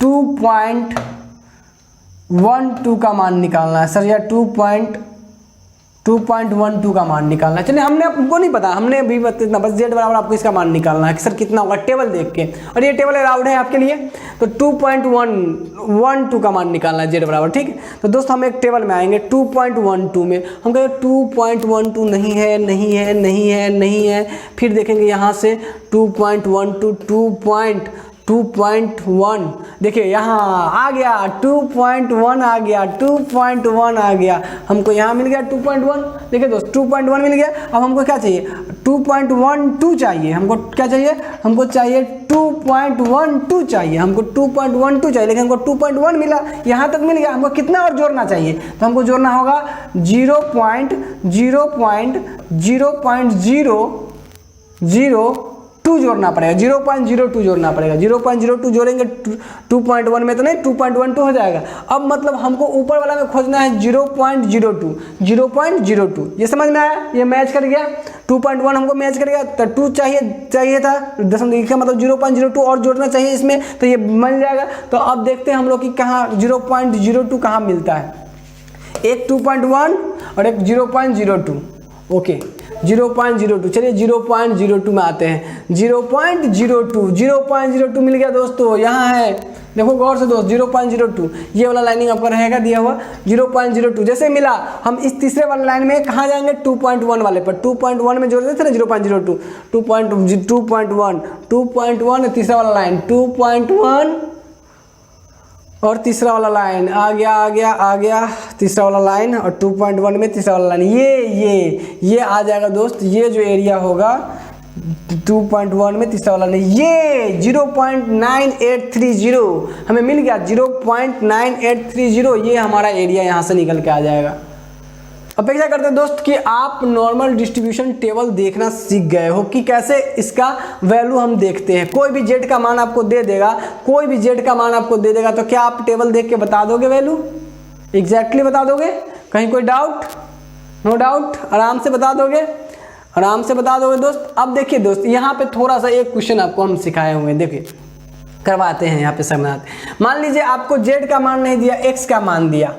2.12 का मान निकालना है सर, या 2.12 का मान निकालना है। चलिए हमको नहीं पता, हमने अभी इतना बस जेड बराबर आपको इसका मान निकालना है कि सर कितना होगा टेबल देख के, और ये टेबल अलाउड है आपके लिए। तो 2.12 का मान निकालना है जेड बराबर, ठीक है। तो दोस्त हम एक टेबल में आएंगे 2.12 में, हम कहेंगे 2.12 नहीं है, फिर देखेंगे यहाँ से 2.1 देखिए यहाँ आ गया 2.1 आ गया, हमको यहाँ मिल गया 2.1। देखिए दोस्त 2.1 मिल गया। अब हमको क्या चाहिए 2.12 चाहिए, हमको क्या चाहिए, हमको चाहिए 2.12 चाहिए, हमको 2.12 चाहिए, लेकिन हमको 2.1 मिला, यहाँ तक मिल गया। हमको कितना और जोड़ना चाहिए, तो हमको जोड़ना होगा 0.002 2 जोड़ना पड़ेगा, 0.02 जोड़ना पड़ेगा। 0.02 जोड़ेंगे 2.1 में तो नहीं, 2.12 हो जाएगा। अब मतलब हमको ऊपर वाला में खोजना है 0.02, 0.02। ये समझ में आया, ये मैच कर गया, 2.1 हमको मैच कर गया, तो 2 चाहिए था, दशमलव का मतलब 0.02 और जोड़ना चाहिए इसमें, तो ये बन जाएगा। तो अब देखते हैं हम लोग कि कहाँ 0.02 कहाँ मिलता है, एक 2.1 और एक 0.02। ओके 0.02, चलिए 0.02 में आते हैं। 0.02 मिल गया दोस्तों, यहाँ है, देखो गौर से दोस्त, 0.02 ये वाला लाइनिंग आपका रहेगा दिया हुआ 0.02। जैसे मिला हम इस तीसरे वाले लाइन में कहाँ जाएंगे, 2.1 वाले पर, 2.1 में जोड़ देते ना 0.02, 2.1 तीसरा वाला लाइन, 2.1 और तीसरा वाला लाइन आ गया तीसरा वाला लाइन, और 2.1 में तीसरा वाला लाइन, ये आ जाएगा दोस्त। ये जो एरिया होगा 2.1 में तीसरा वाला लाइन, ये 0.9830 हमें मिल गया, 0.9830 ये हमारा एरिया यहाँ से निकल के आ जाएगा। अपेक्षा करते हैं दोस्त कि आप नॉर्मल डिस्ट्रीब्यूशन टेबल देखना सीख गए हो कि कैसे इसका वैल्यू हम देखते हैं। कोई भी जेड का मान आपको दे देगा, तो क्या आप टेबल देख के बता दोगे वैल्यू, एग्जैक्टली बता दोगे, कहीं कोई डाउट? नो डाउट, आराम से बता दोगे दोस्त। अब देखिए दोस्त, यहाँ पे थोड़ा सा एक क्वेश्चन आपको हम सिखाए हुए हैं, देखिए करवाते हैं यहाँ पे समझाते। मान लीजिए आपको जेड का मान नहीं दिया, एक्स का मान दिया,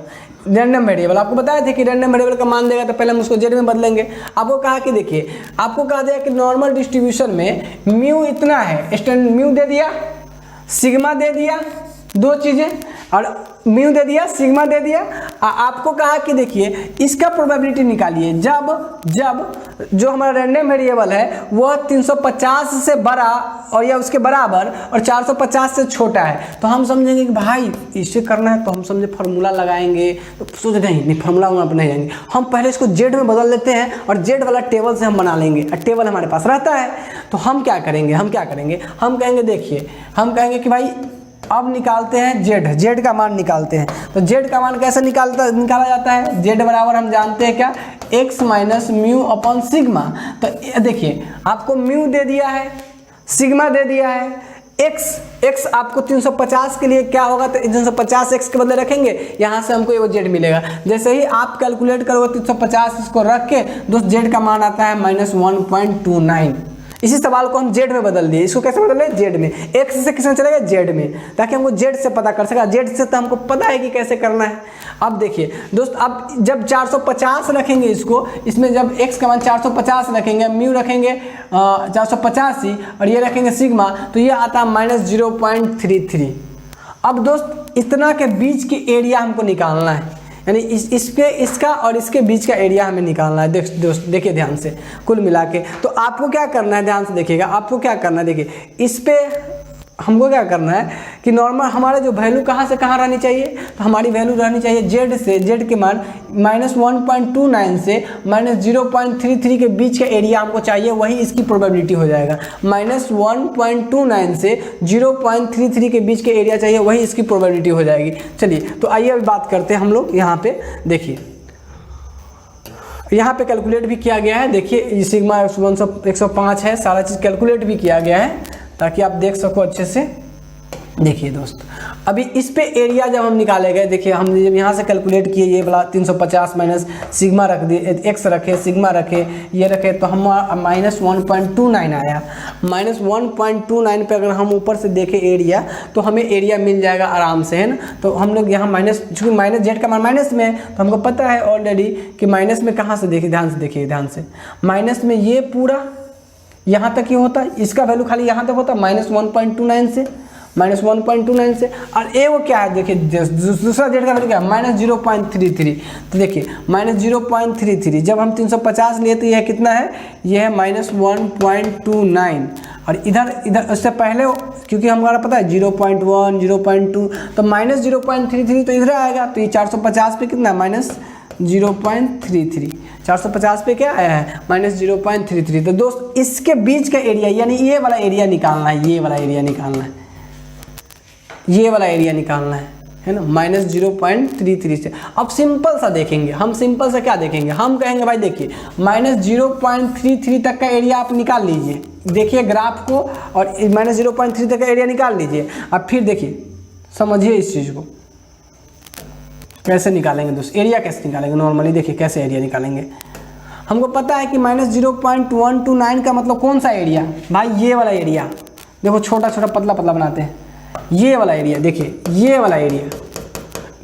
रैंडम वेरिएबल, आपको बताया था कि रैंडम वेरिएबल का मान देगा तो पहले हम उसको जेड में बदलेंगे। आपको कहा कि देखिए, आपको कहा दिया कि नॉर्मल डिस्ट्रीब्यूशन में म्यू इतना है, स्टैंडर्ड म्यू दे दिया, सिग्मा दे दिया, दो चीज़ें, और म्यू दे दिया, सिग्मा दे दिया। आपको कहा कि देखिए इसका प्रोबेबिलिटी निकालिए जब जो हमारा रैंडम वेरिएबल है वह 350 से बड़ा और या उसके बराबर और 450 से छोटा है। तो हम समझेंगे कि भाई इसे करना है, तो हम समझे फार्मूला लगाएंगे, तो सोच नहीं फार्मूला वहाँ पर नहीं जाएंगे, हम पहले इसको जेड में बदल लेते हैं और जेड वाला टेबल से हम बना लेंगे, और टेबल हमारे पास रहता है। तो हम क्या करेंगे, हम कहेंगे देखिए, हम कहेंगे कि भाई अब निकालते हैं जेड का मान निकालते हैं। तो जेड का मान कैसे निकाला जाता है, जेड बराबर हम जानते हैं क्या, x minus mu upon sigma. तो देखिए आपको म्यू दे दिया है, सिग्मा दे दिया है, एक्स आपको 350 के लिए क्या होगा, तो 350 एक्स के बदले रखेंगे, यहाँ से हमको ये जेड मिलेगा। जैसे ही आप कैलकुलेट करोगे 350 इसको रख के दोस्त, जेड का मान आता है -1.29। इसी सवाल को हम जेड में बदल दिए, इसको कैसे बदले, जेड में, एक्स से किसमें चलेगा, जेड में, ताकि हमको जेड से पता कर सका। जेड से तो हमको पता है कि कैसे करना है। अब देखिए दोस्त, अब जब 450 रखेंगे इसको, इसमें जब एक्स का मान 450 रखेंगे, म्यू रखेंगे 485 और ये रखेंगे सिग्मा, तो ये आता है -0.33। अब दोस्त इतना के बीच की एरिया हमको निकालना है, यानी इसका और इसके बीच का एरिया हमें निकालना है। दोस्त देखिए ध्यान से, कुल मिला के तो आपको क्या करना है, ध्यान से देखिएगा, आपको क्या करना है, देखिए इस पे हमको क्या करना है कि नॉर्मल हमारे जो वैल्यू कहाँ से कहाँ रहनी चाहिए, तो हमारी वैल्यू रहनी चाहिए जेड से, जेड के मान -1.29 से -0.33 के बीच का एरिया हमको चाहिए, वही इसकी प्रोबेबिलिटी हो जाएगा। -1.29 से 0.33 के बीच के एरिया चाहिए, वही इसकी प्रोबेबिलिटी हो जाएगी। चलिए तो आइए अभी बात करते हैं हम लोग। यहाँ पे देखिए, यहाँ पे कैलकुलेट भी किया गया है, देखिए सिग्मा 105 है, सारा चीज़ कैलकुलेट भी किया गया है ताकि आप देख सको अच्छे से। देखिए दोस्त, अभी इस पे एरिया जब हम निकाले गए, देखिए हम जब यहाँ से कैलकुलेट किए, ये वाला 350 माइनस सिग्मा रख दिए, एक्स रखे, सिग्मा रखे, ये रखे, तो हम -1.29 आया। -1.29 पे अगर हम ऊपर से देखें एरिया, तो हमें एरिया मिल जाएगा आराम से, है ना। तो हम लोग यहाँ चूँकि माइनस जेड का मान माइनस में है, तो हमको पता है ऑलरेडी कि माइनस में कहाँ से देखिए, ध्यान से देखिए, ध्यान से, माइनस में ये पूरा यहाँ तक ही होता है, इसका वैल्यू खाली यहाँ तक होता है -1.29 से, -1.29 से। और ए वो क्या है, देखिए दूसरा जेड का वैल्यू क्या है, -0.33। तो देखिए -0.33 जब हम 350 लिए तो यह कितना है, यह है -1.29। और इधर उससे पहले क्योंकि हमारा पता है 0.1 0.2, तो -0.33 तो इधर आएगा, तो ये 450 पे कितना -0.33, 450 पे क्या आया है -0.33। तो दोस्त इसके बीच का एरिया, यानी ये वाला एरिया निकालना है, ये वाला एरिया निकालना है, ये वाला एरिया निकालना है। है ना, -0.33 से। अब सिंपल सा देखेंगे हम, सिंपल सा क्या देखेंगे, हम कहेंगे भाई देखिए -0.33 तक का एरिया आप निकाल लीजिए, देखिए ग्राफ को और -0.3 तक का एरिया निकाल लीजिए। अब फिर देखिए समझिए इस चीज़ को कैसे निकालेंगे दोस्त, एरिया कैसे निकालेंगे। नॉर्मली देखिए कैसे एरिया निकालेंगे, हमको पता है कि -0.129 का मतलब कौन सा एरिया भाई, ये वाला एरिया। देखो छोटा छोटा पतला पतला बनाते हैं, ये वाला एरिया देखिए, ये वाला एरिया,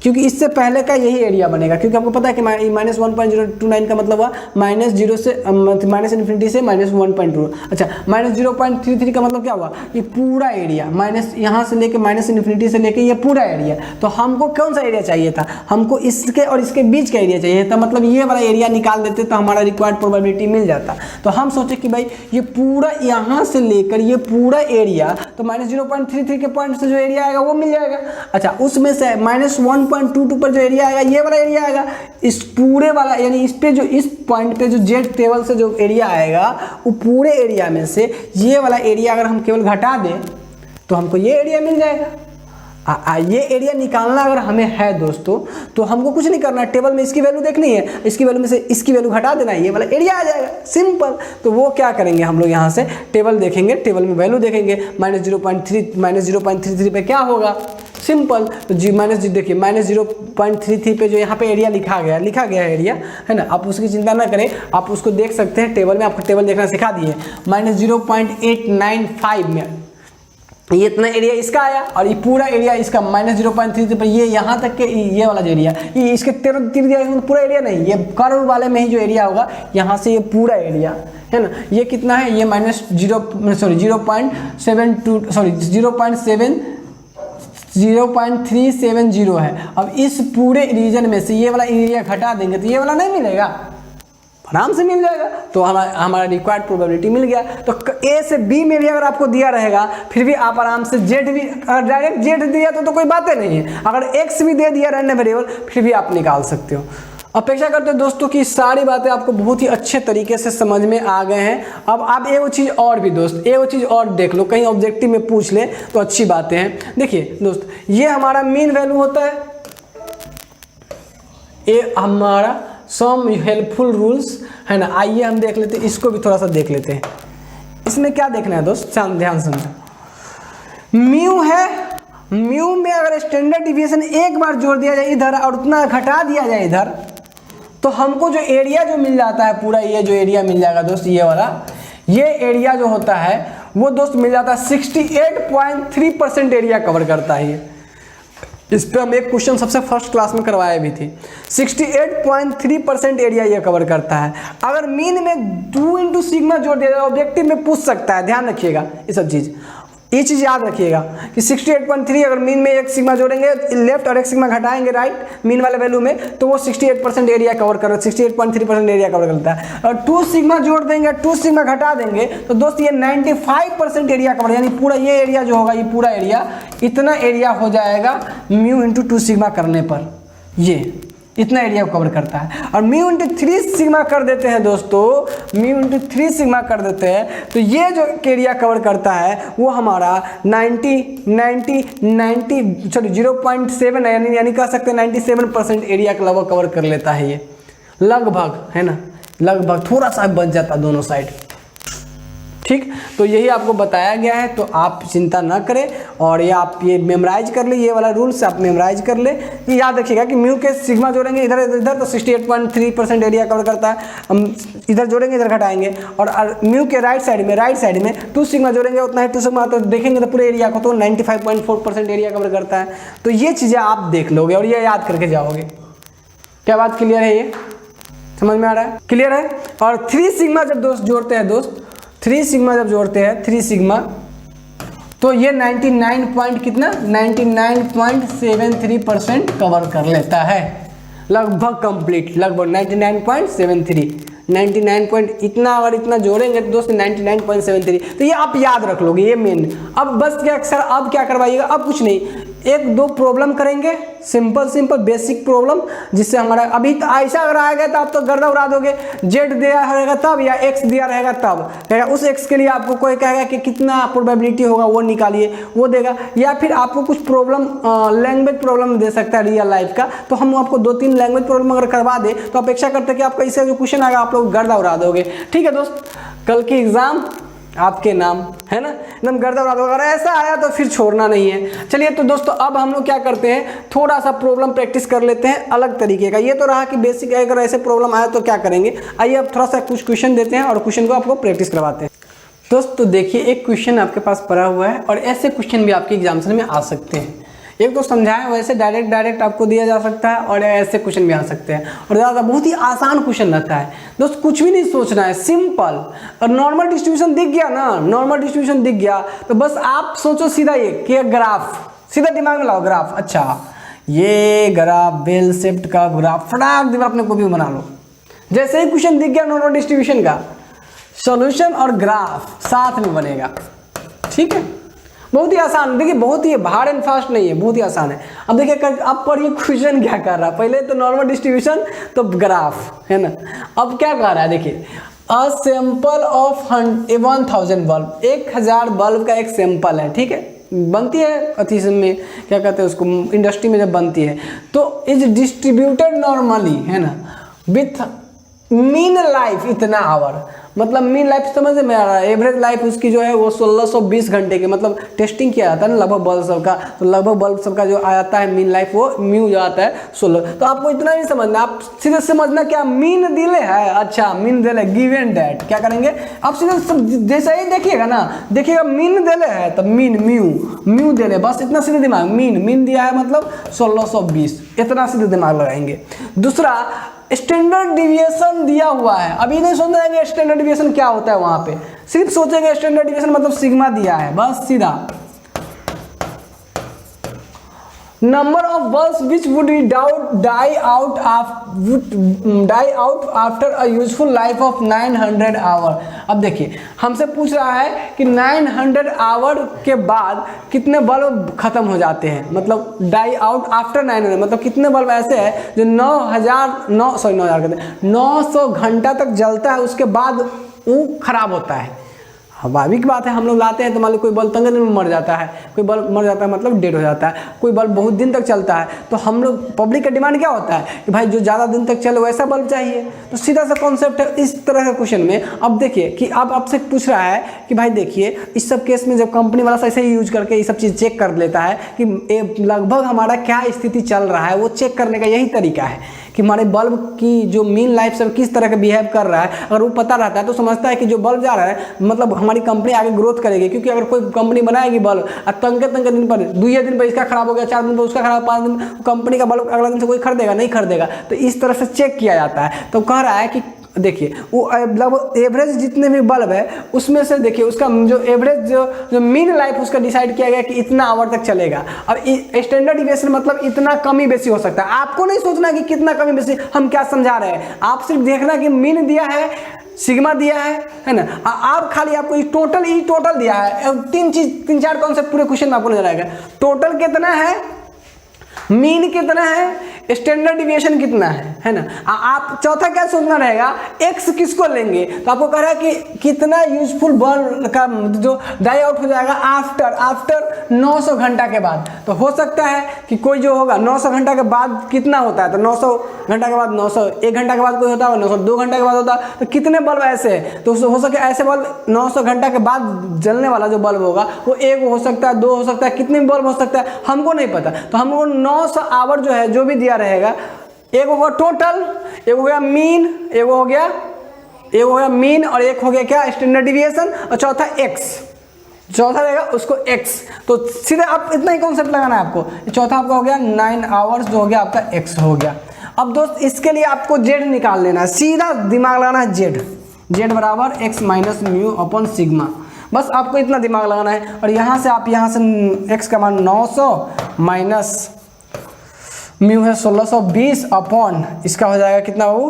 क्योंकि इससे पहले का यही एरिया बनेगा, क्योंकि आपको पता है कि -1.029 का मतलब हुआ -0 से -∞ से -1.2। अच्छा, -0.33 का मतलब क्या हुआ, ये पूरा एरिया, माइनस यहाँ से लेके -∞ से लेके ये पूरा एरिया। तो हमको कौन सा एरिया चाहिए था, हमको इसके और इसके बीच का एरिया चाहिए था, मतलब ये वाला एरिया निकाल देते तो हमारा रिक्वायर्ड प्रोबेबिलिटी मिल जाता। तो हम सोचे कि भाई ये पूरा यहाँ से लेकर ये पूरा एरिया, तो -0.33 के पॉइंट से जो एरिया आएगा वो मिल जाएगा। अच्छा, उसमें से -1.22 पर जो एरिया आएगा ये वाला एरिया आएगा, इस पूरे वाला यानी इस पे जो इस पॉइंट पे जो जेड टेबल से जो एरिया आएगा वो पूरे एरिया में से ये वाला एरिया अगर हम केवल घटा दें तो हमको ये एरिया मिल जाएगा। ये एरिया निकालना अगर हमें है दोस्तों तो हमको कुछ नहीं करना है, टेबल में इसकी वैल्यू देखनी है, इसकी वैल्यू में से इसकी वैल्यू घटा देना है, ये वाला एरिया आ जाएगा, सिंपल। तो वो क्या करेंगे हम लोग, यहाँ से टेबल देखेंगे, टेबल में वैल्यू देखेंगे, -0.33 पे क्या होगा, सिंपल। तो देखिए -0.33 पे जो यहाँ पे एरिया लिखा गया एरिया है ना, आप उसकी चिंता ना करें, आप उसको देख सकते हैं टेबल में, आपको टेबल देखना सिखा दिए। -0.895 में ये इतना एरिया इसका आया और ये पूरा एरिया इसका -0.33 पर ये यहाँ तक के ये वाला जो एरिया, ये इसके तीर दिया पूरा एरिया नहीं, ये कर्व वाले में ही जो एरिया होगा यहाँ से ये पूरा एरिया है ना, ये कितना है, ये -0.370 है। अब इस पूरे रीजन में से ये वाला एरिया घटा देंगे तो ये वाला नहीं मिलेगा, आराम से मिल जाएगा। तो हमारा रिक्वायर्ड प्रोबेबिलिटी मिल गया। तो ए से बी में भी अगर आपको दिया रहेगा फिर भी आप आराम से जेड भी, अगर डायरेक्ट जेड दिया तो कोई बात नहीं है, अगर एक्स भी दे दिया रैंडम वेरिएबल फिर भी आप निकाल सकते हो। अपेक्षा करते हैं दोस्तों कि सारी बातें आपको बहुत ही अच्छे तरीके से समझ में आ गए हैं। अब आप एक चीज़ और भी दोस्त, एक चीज़ और देख लो, कहीं ऑब्जेक्टिव में पूछ ले तो अच्छी बातें हैं। देखिए दोस्त, ये हमारा मीन वैल्यू होता है, ये हमारा सम हेल्पफुल रूल्स है ना। आइए हम देख लेते हैं, इसको भी थोड़ा सा देख लेते हैं। इसमें क्या देखना है दोस्त, ध्यान समझो। म्यू है, म्यू में अगर स्टैंडर्ड डिविएशन एक बार जोड़ दिया जाए इधर और उतना घटा दिया जाए इधर, तो हमको जो एरिया जो मिल जाता है पूरा, ये जो एरिया मिल जाएगा दोस्त, ये वाला ये एरिया जो होता है वो दोस्त मिल जाता है 68.3% एरिया कवर करता है ये। इस पर हम एक क्वेश्चन सबसे फर्स्ट क्लास में करवाए भी थी। 68.3% एरिया ये कवर करता है। अगर मीन में 2 × सिग्मा जोड़ दिया जाए, ऑब्जेक्टिव में पूछ सकता है, ध्यान रखिएगा ये सब चीज़, ये चीज़ याद रखिएगा कि 68.3 अगर मीन में एक सिग्मा जोड़ेंगे लेफ्ट और एक सिग्मा घटाएंगे राइट मीन वाले वैल्यू में, तो वो 68% एरिया कवर कर 68.3% एरिया कवर करता है। और 2 सिग्मा जोड़ देंगे, 2 सिग्मा घटा देंगे तो दोस्त ये 95% एरिया कवर, यानी पूरा ये एरिया जो होगा, ये पूरा एरिया, इतना एरिया हो जाएगा म्यू × 2 सिग्मा करने पर, ये इतना एरिया कवर करता है। और म्यू × 3 सिग्मा कर देते हैं दोस्तों, म्यू × 3 सिग्मा कर देते हैं तो ये जो एरिया कवर करता है वो हमारा 0.7 यानी कह सकते हैं 97% एरिया का लगभग कवर कर लेता है ये, लगभग, है ना, लगभग, थोड़ा सा बच जाता दोनों साइड। ठीक, तो यही आपको बताया गया है, तो आप चिंता ना करें और ये आप ये मेमोराइज कर ले, ये वाला रूल्स आप मेमोराइज कर ले। ये याद रखिएगा कि म्यू के सिग्मा जोड़ेंगे इधर इधर तो 68.3% एरिया कवर करता है, हम इधर जोड़ेंगे इधर घटाएंगे, और म्यू के राइट साइड में 2 सिग्मा जोड़ेंगे उतना ही 2 सिग्मा, तो देखेंगे तो पूरे एरिया को तो 95.4% एरिया कवर करता है। तो ये चीज़ें आप देख लोगे और ये याद करके जाओगे। क्या बात क्लियर है, ये समझ में आ रहा है, क्लियर है। और 3 सिग्मा जब दोस्त जोड़ते हैं दोस्त, 3 सिग्मा जब जोड़ते हैं 3 सिग्मा, तो ये 99.73% कवर कर लेता है, लगभग कंप्लीट, लगभग 99.73 इतना, अगर इतना जोड़ेंगे तो दोस्त 99.73, तो ये आप याद रख लोगे, ये मेन। अब बस क्या सर अब क्या करवाइएगा, अब कुछ नहीं, एक दो प्रॉब्लम करेंगे, सिंपल बेसिक प्रॉब्लम, जिससे हमारा अभी ऐसा अगर आएगा तो आप तो गर्दा उड़ा दोगे। जेड दिया रहेगा तब या एक्स दिया रहेगा तब, कहेगा उस एक्स के लिए आपको कोई कहेगा कि कितना प्रोबेबिलिटी होगा वो निकालिए, वो देगा। या फिर आपको कुछ प्रॉब्लम लैंग्वेज प्रॉब्लम दे सकता है रियल लाइफ का, तो हम आपको 2-3 लैंग्वेज प्रॉब्लम अगर करवा दे तो अपेक्षा करते हैं कि आपका इससे जो क्वेश्चन आएगा आप लोग गर्दा उड़ा दोगे। ठीक है दोस्त, कल की एग्जाम आपके नाम, है ना, एकदम गर्दा उड़ा दो। अगर ऐसा आया तो फिर छोड़ना नहीं है। चलिए तो दोस्तों अब हम लोग क्या करते हैं, थोड़ा सा प्रॉब्लम प्रैक्टिस कर लेते हैं अलग तरीके का। ये तो रहा कि बेसिक, अगर ऐसे प्रॉब्लम आया तो क्या करेंगे। आइए अब थोड़ा सा कुछ क्वेश्चन देते हैं और क्वेश्चन को आपको प्रैक्टिस करवाते हैं। दोस्तों देखिए, एक क्वेश्चन आपके पास पड़ा हुआ है और ऐसे क्वेश्चन भी आपके एग्जामिनेशन में आ सकते हैं। एक तो समझाएं वैसे डायरेक्ट आपको दिया जा सकता है और ऐसे क्वेश्चन भी आ सकते हैं, और ज़्यादा बहुत ही आसान क्वेश्चन रहता है। दोस्त कुछ भी नहीं सोचना है, सिंपल। और नॉर्मल डिस्ट्रीब्यूशन दिख गया ना, नॉर्मल डिस्ट्रीब्यूशन दिख गया तो बस आप सोचो सीधा ये कि ग्राफ, सीधा दिमाग में लाओ ग्राफ। अच्छा ये ग्राफ बेल शेप्ड का ग्राफ, फटाक दिमाग अपने को भी बना लो। जैसे ही क्वेश्चन दिख गया नॉर्मल डिस्ट्रीब्यूशन का, सॉल्यूशन और ग्राफ साथ में बनेगा। ठीक है, बहुत ही आसान। देखिए बहुत ही हार्ड एंड फास्ट नहीं है, बहुत ही आसान है। अब देखिए अब पढ़िए क्वेश्चन क्या कर रहा है। पहले तो नॉर्मल डिस्ट्रीब्यूशन तो ग्राफ, है ना। अब क्या कर रहा है देखिए, अ सैंपल ऑफ 1000 बल्ब, 1000 बल्ब का एक सैंपल है। ठीक है, बनती है अति में, क्या कहते हैं उसको, इंडस्ट्री में जब बनती है तो इज डिस्ट्रीब्यूटेड नॉर्मली, है ना, विथ मीन लाइफ इतना आवर। मतलब मीन लाइफ समझ में आ रहा है, एवरेज लाइफ उसकी जो है वो 1620 घंटे की। मतलब टेस्टिंग किया जाता है ना लगभग बल्ब सबका, तो लगभग बल्ब सबका जो आता है मीन लाइफ वो म्यू जो आता है 16। तो आपको इतना नहीं समझना, आप सीधे समझना क्या मीन दिले है। अच्छा मीन दिले गिवन डेट, क्या करेंगे आप सीधे जैसे ही देखिएगा ना, देखिएगा मीन दिले है तो मीन म्यू दिले, बस इतना सीधे दिमाग। मीन दिया है मतलब 1620, इतना सीधे दिमाग लगाएंगे। दूसरा स्टैंडर्ड डिविएशन दिया हुआ है। अभी नहीं सोचना है कि स्टैंडर्ड डिविएशन क्या होता है, वहां पे सिर्फ सोचेंगे स्टैंडर्ड डिविएशन मतलब सिग्मा दिया है, बस सीधा। Number of bulbs which would die out after a useful life of 900 hour. अब देखिए हमसे पूछ रहा है कि 900 आवर के बाद कितने बल्ब खत्म हो जाते हैं, मतलब डाई आउट आफ्टर 900, मतलब कितने बल्ब ऐसे हैं जो 900 घंटा तक जलता है, उसके बाद वो खराब होता है। स्वाभाविक बात है, हम लोग लाते हैं तो मान लो कोई बल्ब 15 दिन में मर जाता है, कोई बल्ब मर जाता है मतलब डेड हो जाता है, कोई बल्ब बहुत दिन तक चलता है। तो हम लोग पब्लिक का डिमांड क्या होता है कि भाई जो ज़्यादा दिन तक चले वैसा बल्ब चाहिए। तो सीधा सा कॉन्सेप्ट है इस तरह का क्वेश्चन में। अब देखिए कि अब आपसे पूछ रहा है कि भाई देखिए इस सब केस में जब कंपनी वाला ऐसे ही यूज करके ये सब चीज़ चेक कर लेता है कि लगभग हमारा क्या स्थिति चल रहा है, वो चेक करने का यही तरीका है कि हमारे बल्ब की जो मीन लाइफ सब किस तरह का बिहेव कर रहा है। अगर वो पता रहता है तो समझता है कि जो बल्ब जा रहा है मतलब हमारी कंपनी आगे ग्रोथ करेगी। क्योंकि अगर कोई कंपनी बनाएगी बल्ब और तंगे दिन पर 2 दिन पर इसका खराब हो गया, 4 दिन पर उसका खराब, 5 दिन कंपनी का बल्ब अगला दिन से कोई खरीदेगा नहीं खरीदेगा। तो इस तरह से चेक किया जाता है। तो कह रहा है कि देखिए वो मतलब एवरेज जितने भी बल्ब है उसमें से देखिए उसका जो एवरेज जो मीन लाइफ उसका डिसाइड किया गया कि इतना आवर तक चलेगा। अब स्टैंडर्ड डिविएशन मतलब इतना कमी बेसी हो सकता है। आपको नहीं सोचना कि कितना कमी बेसी, हम क्या समझा रहे हैं, आप सिर्फ देखना कि मीन दिया है, सिग्मा दिया है ना। आप खाली आपको टोटल दिया है, 3-4 कॉन्सेप्ट पूरे क्वेश्चन में आपको नजर आएगा। टोटल कितना है, मीन कितना है, स्टैंडर्ड डिविएशन कितना है ना। आप चौथा क्या सोचना रहेगा, एक्स किसको लेंगे। तो आपको कह रहा है कि कितना यूजफुल बल्ब का जो डाई आउट हो जाएगा आफ्टर 900 घंटा के बाद। तो हो सकता है कि कोई जो होगा 900 घंटा के बाद कितना होता है, तो 900 घंटा के बाद 900, 1 घंटा के बाद कोई होता है 900, 2 घंटा के बाद होता है। तो कितने बल्ब ऐसे हैं, तो हो सके ऐसे बल्ब 900 घंटा के बाद जलने वाला जो बल्ब होगा वो 1 हो सकता है, 2 हो सकता है, कितने बल्ब हो सकता है हमको नहीं पता। तो हमको 900 आवर जो है जो भी दिया रहेगा, एक होगा टोटल, एक हो गया मीन, एक हो गया मीन और एक हो गया क्या स्टैंडर्ड डिविएशन, और चौथा एक्स, चौथा रहेगा उसको एक्स। तो सीधे आप इतना ही कॉन्सेप्ट लगाना है आपको। चौथा आपका हो गया 9 आवर्स जो हो गया आपका एक्स हो गया। अब दोस्त इसके लिए आपको जेड निकाल लेना है, सीधा दिमाग लगाना है जेड बराबर x minus mu upon sigma. बस आपको इतना दिमाग लगाना है। और यहाँ से आप यहाँ से एक्स का मान 900 माइनस म्यू है 1620 अपॉन इसका हो जाएगा कितना वो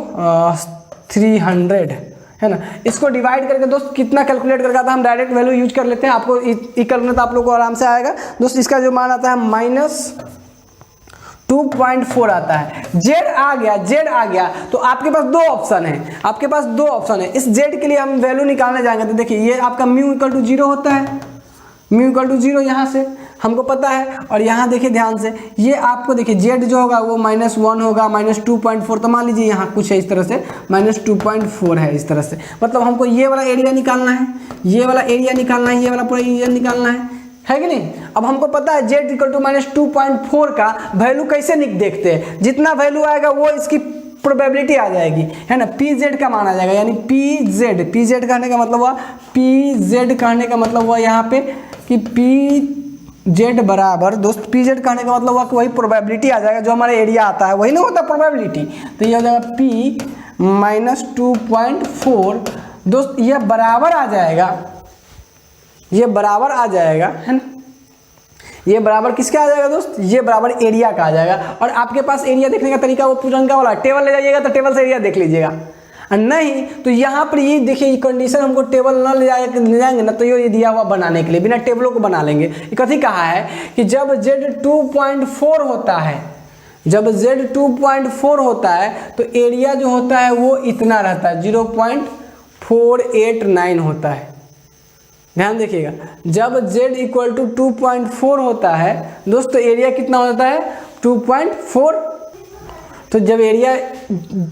300, है ना। इसको डिवाइड करके दोस्त कितना कैलकुलेट करके आता है, हम डायरेक्ट वैल्यू यूज कर लेते हैं, आपको इक्वल में तो आप लोग को आराम से आएगा दोस्त। इसका जो मान आता है -2.4 आता है। जेड आ गया तो आपके पास दो ऑप्शन है, आपके पास दो ऑप्शन है। इस जेड के लिए हम वैल्यू निकालने जाएंगे तो देखिए ये आपका म्यू इक्वल टू 0 होता है, म्यू इक्वल टू 0 यहाँ से हमको पता है। और यहाँ देखिए ध्यान से, ये आपको देखिए जेड जो होगा वो -1 होगा, -2.4, तो मान लीजिए यहाँ कुछ है इस तरह से, -2.4 है इस तरह से। मतलब हमको ये वाला एरिया निकालना है, ये वाला एरिया निकालना है, ये वाला पूरा एरिया निकालना है कि नहीं। अब हमको पता है जेड इक्वल टू -2.4 का वैल्यू कैसे देखते हैं, जितना वैल्यू आएगा वो इसकी प्रोबेबिलिटी आ जाएगी, है ना। पी जेड का मान आ जाएगा, यानी पी जेड कहने का मतलब हुआ, पी जेड कहने का मतलब हुआ यहाँ पे कि पी जेड बराबर दोस्त, पी जेड कहने का मतलब हुआ कि वही प्रोबेबिलिटी आ जाएगा जो हमारा एरिया आता है, वही ना होता प्रोबेबिलिटी। तो ये हो जाएगा पी -2.4 दोस्त, ये बराबर आ जाएगा, ये बराबर आ जाएगा, है ना। ये बराबर किसका आ जाएगा दोस्त, ये बराबर एरिया का आ जाएगा। और आपके पास एरिया देखने का तरीका वो पुराना वाला, टेबल ले जाइएगा तो टेबल से एरिया देख लीजिएगा, नहीं तो यहाँ पर ये देखिए ये कंडीशन हमको टेबल ना ले जाएंगे ना, तो ये दिया हुआ बनाने के लिए बिना टेबलों को बना लेंगे। ये कथी कहा है कि जब z 2.4 होता है, जब z 2.4 होता है तो एरिया जो होता है वो इतना रहता है, 0.489 होता है। ध्यान देखिएगा, जब z इक्वल टू 2.4 होता है दोस्तों, एरिया कितना होता है 2.4। तो जब एरिया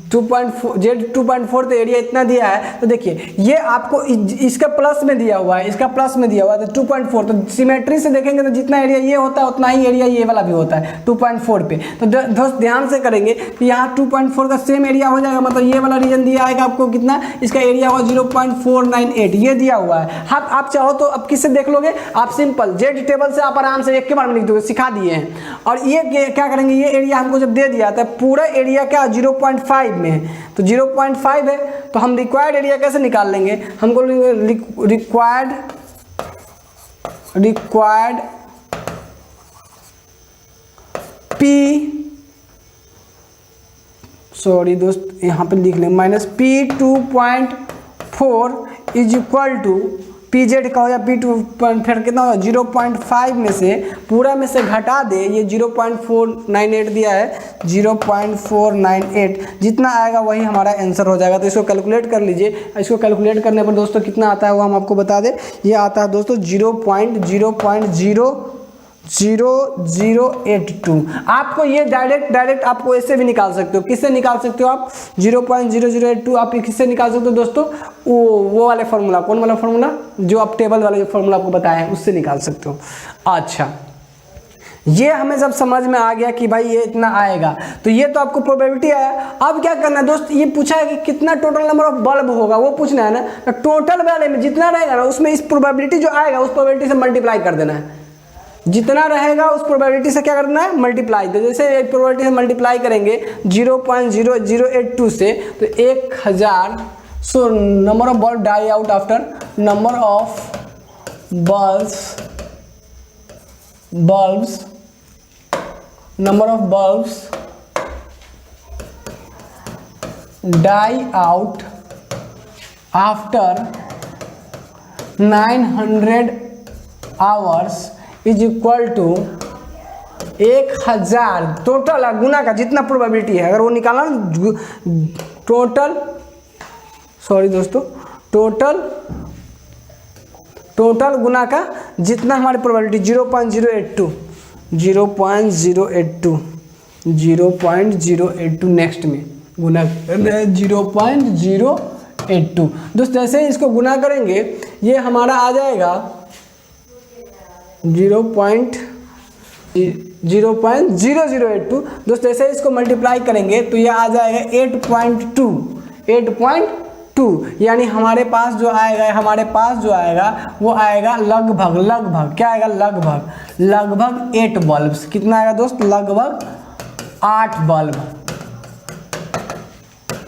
2.4 तो एरिया इतना दिया है, तो देखिए ये आपको इसका प्लस में दिया हुआ है, इसका प्लस में दिया हुआ है तो 2.4, तो सिमेट्री से देखेंगे तो जितना एरिया ये होता है उतना ही एरिया ये वाला भी होता है 2.4 पे। तो दोस्त ध्यान से करेंगे कि यहाँ 2.4 का सेम एरिया हो जाएगा, मतलब ये वाला रीजन दिया आएगा आपको कितना, इसका एरिया होगा 0.498, ये दिया हुआ है। आप चाहो तो अब किससे देख लोगे, आप सिंपल जेड टेबल से आप आराम से एक के बार में लिख दोगे, सिखा दिए हैं। और ये क्या करेंगे, ये एरिया हमको जब दे दिया था पूरा एरिया क्या 0.5 में है, तो 0.5 है तो हम रिक्वायर्ड एरिया कैसे निकाल लेंगे, हमको रिक्वायर्ड पी, सॉरी दोस्त यहाँ पे लिख लें -P2.4 is equal to P Z का हो या P2 फिर कितना होगा 0.5 में से पूरा में से घटा दे, ये 0.498 दिया है, 0.498 जितना आएगा वही हमारा आंसर हो जाएगा। तो इसको कैलकुलेट कर लीजिए, इसको कैलकुलेट करने पर दोस्तों कितना आता है वो हम आपको बता दें। ये आता है दोस्तों 0.00082। आपको ये डायरेक्ट आपको ऐसे भी निकाल सकते हो, किससे निकाल सकते हो आप 0.0082 आप किससे निकाल सकते हो दोस्तों, वो वाले फार्मूला, कौन वाला फार्मूला जो आप टेबल वाले जो फार्मूला आपको बताए हैं उससे निकाल सकते हो। अच्छा, ये हमें जब समझ में आ गया कि भाई ये इतना आएगा, तो ये तो आपको प्रोबेबिलिटी आया। अब क्या करना है दोस्त, ये पूछा है कि कितना टोटल नंबर ऑफ बल्ब होगा, वो पूछना है ना। तो टोटल वाले में जितना रहेगा ना उसमें इस प्रोबेबिलिटी जो आएगा उस प्रोबेबिलिटी से मल्टीप्लाई कर देना है, जितना रहेगा उस प्रोबेबिलिटी से क्या करना है मल्टीप्लाई। तो जैसे एक प्रोबेबिलिटी से मल्टीप्लाई करेंगे 0.0082 से, तो 1000 so number of bulb die out after number of bulbs die out after 900 hours is equal to 1000 total गुना का जितना प्रोबेबिलिटी है, अगर वो निकालना टोटल, सॉरी दोस्तों, टोटल गुना का जितना हमारी प्रोबेबिलिटी 0.082 नेक्स्ट में गुना 0.082 दोस्त। जैसे ही इसको गुना करेंगे ये हमारा आ जाएगा 0.0082 दोस्त। जैसे इसको मल्टीप्लाई करेंगे तो ये आ जाएगा 8.2, यानी हमारे पास जो आएगा वो आएगा लगभग क्या आएगा, लगभग 8 बल्ब्स। कितना आएगा दोस्त, लगभग 8 बल्ब।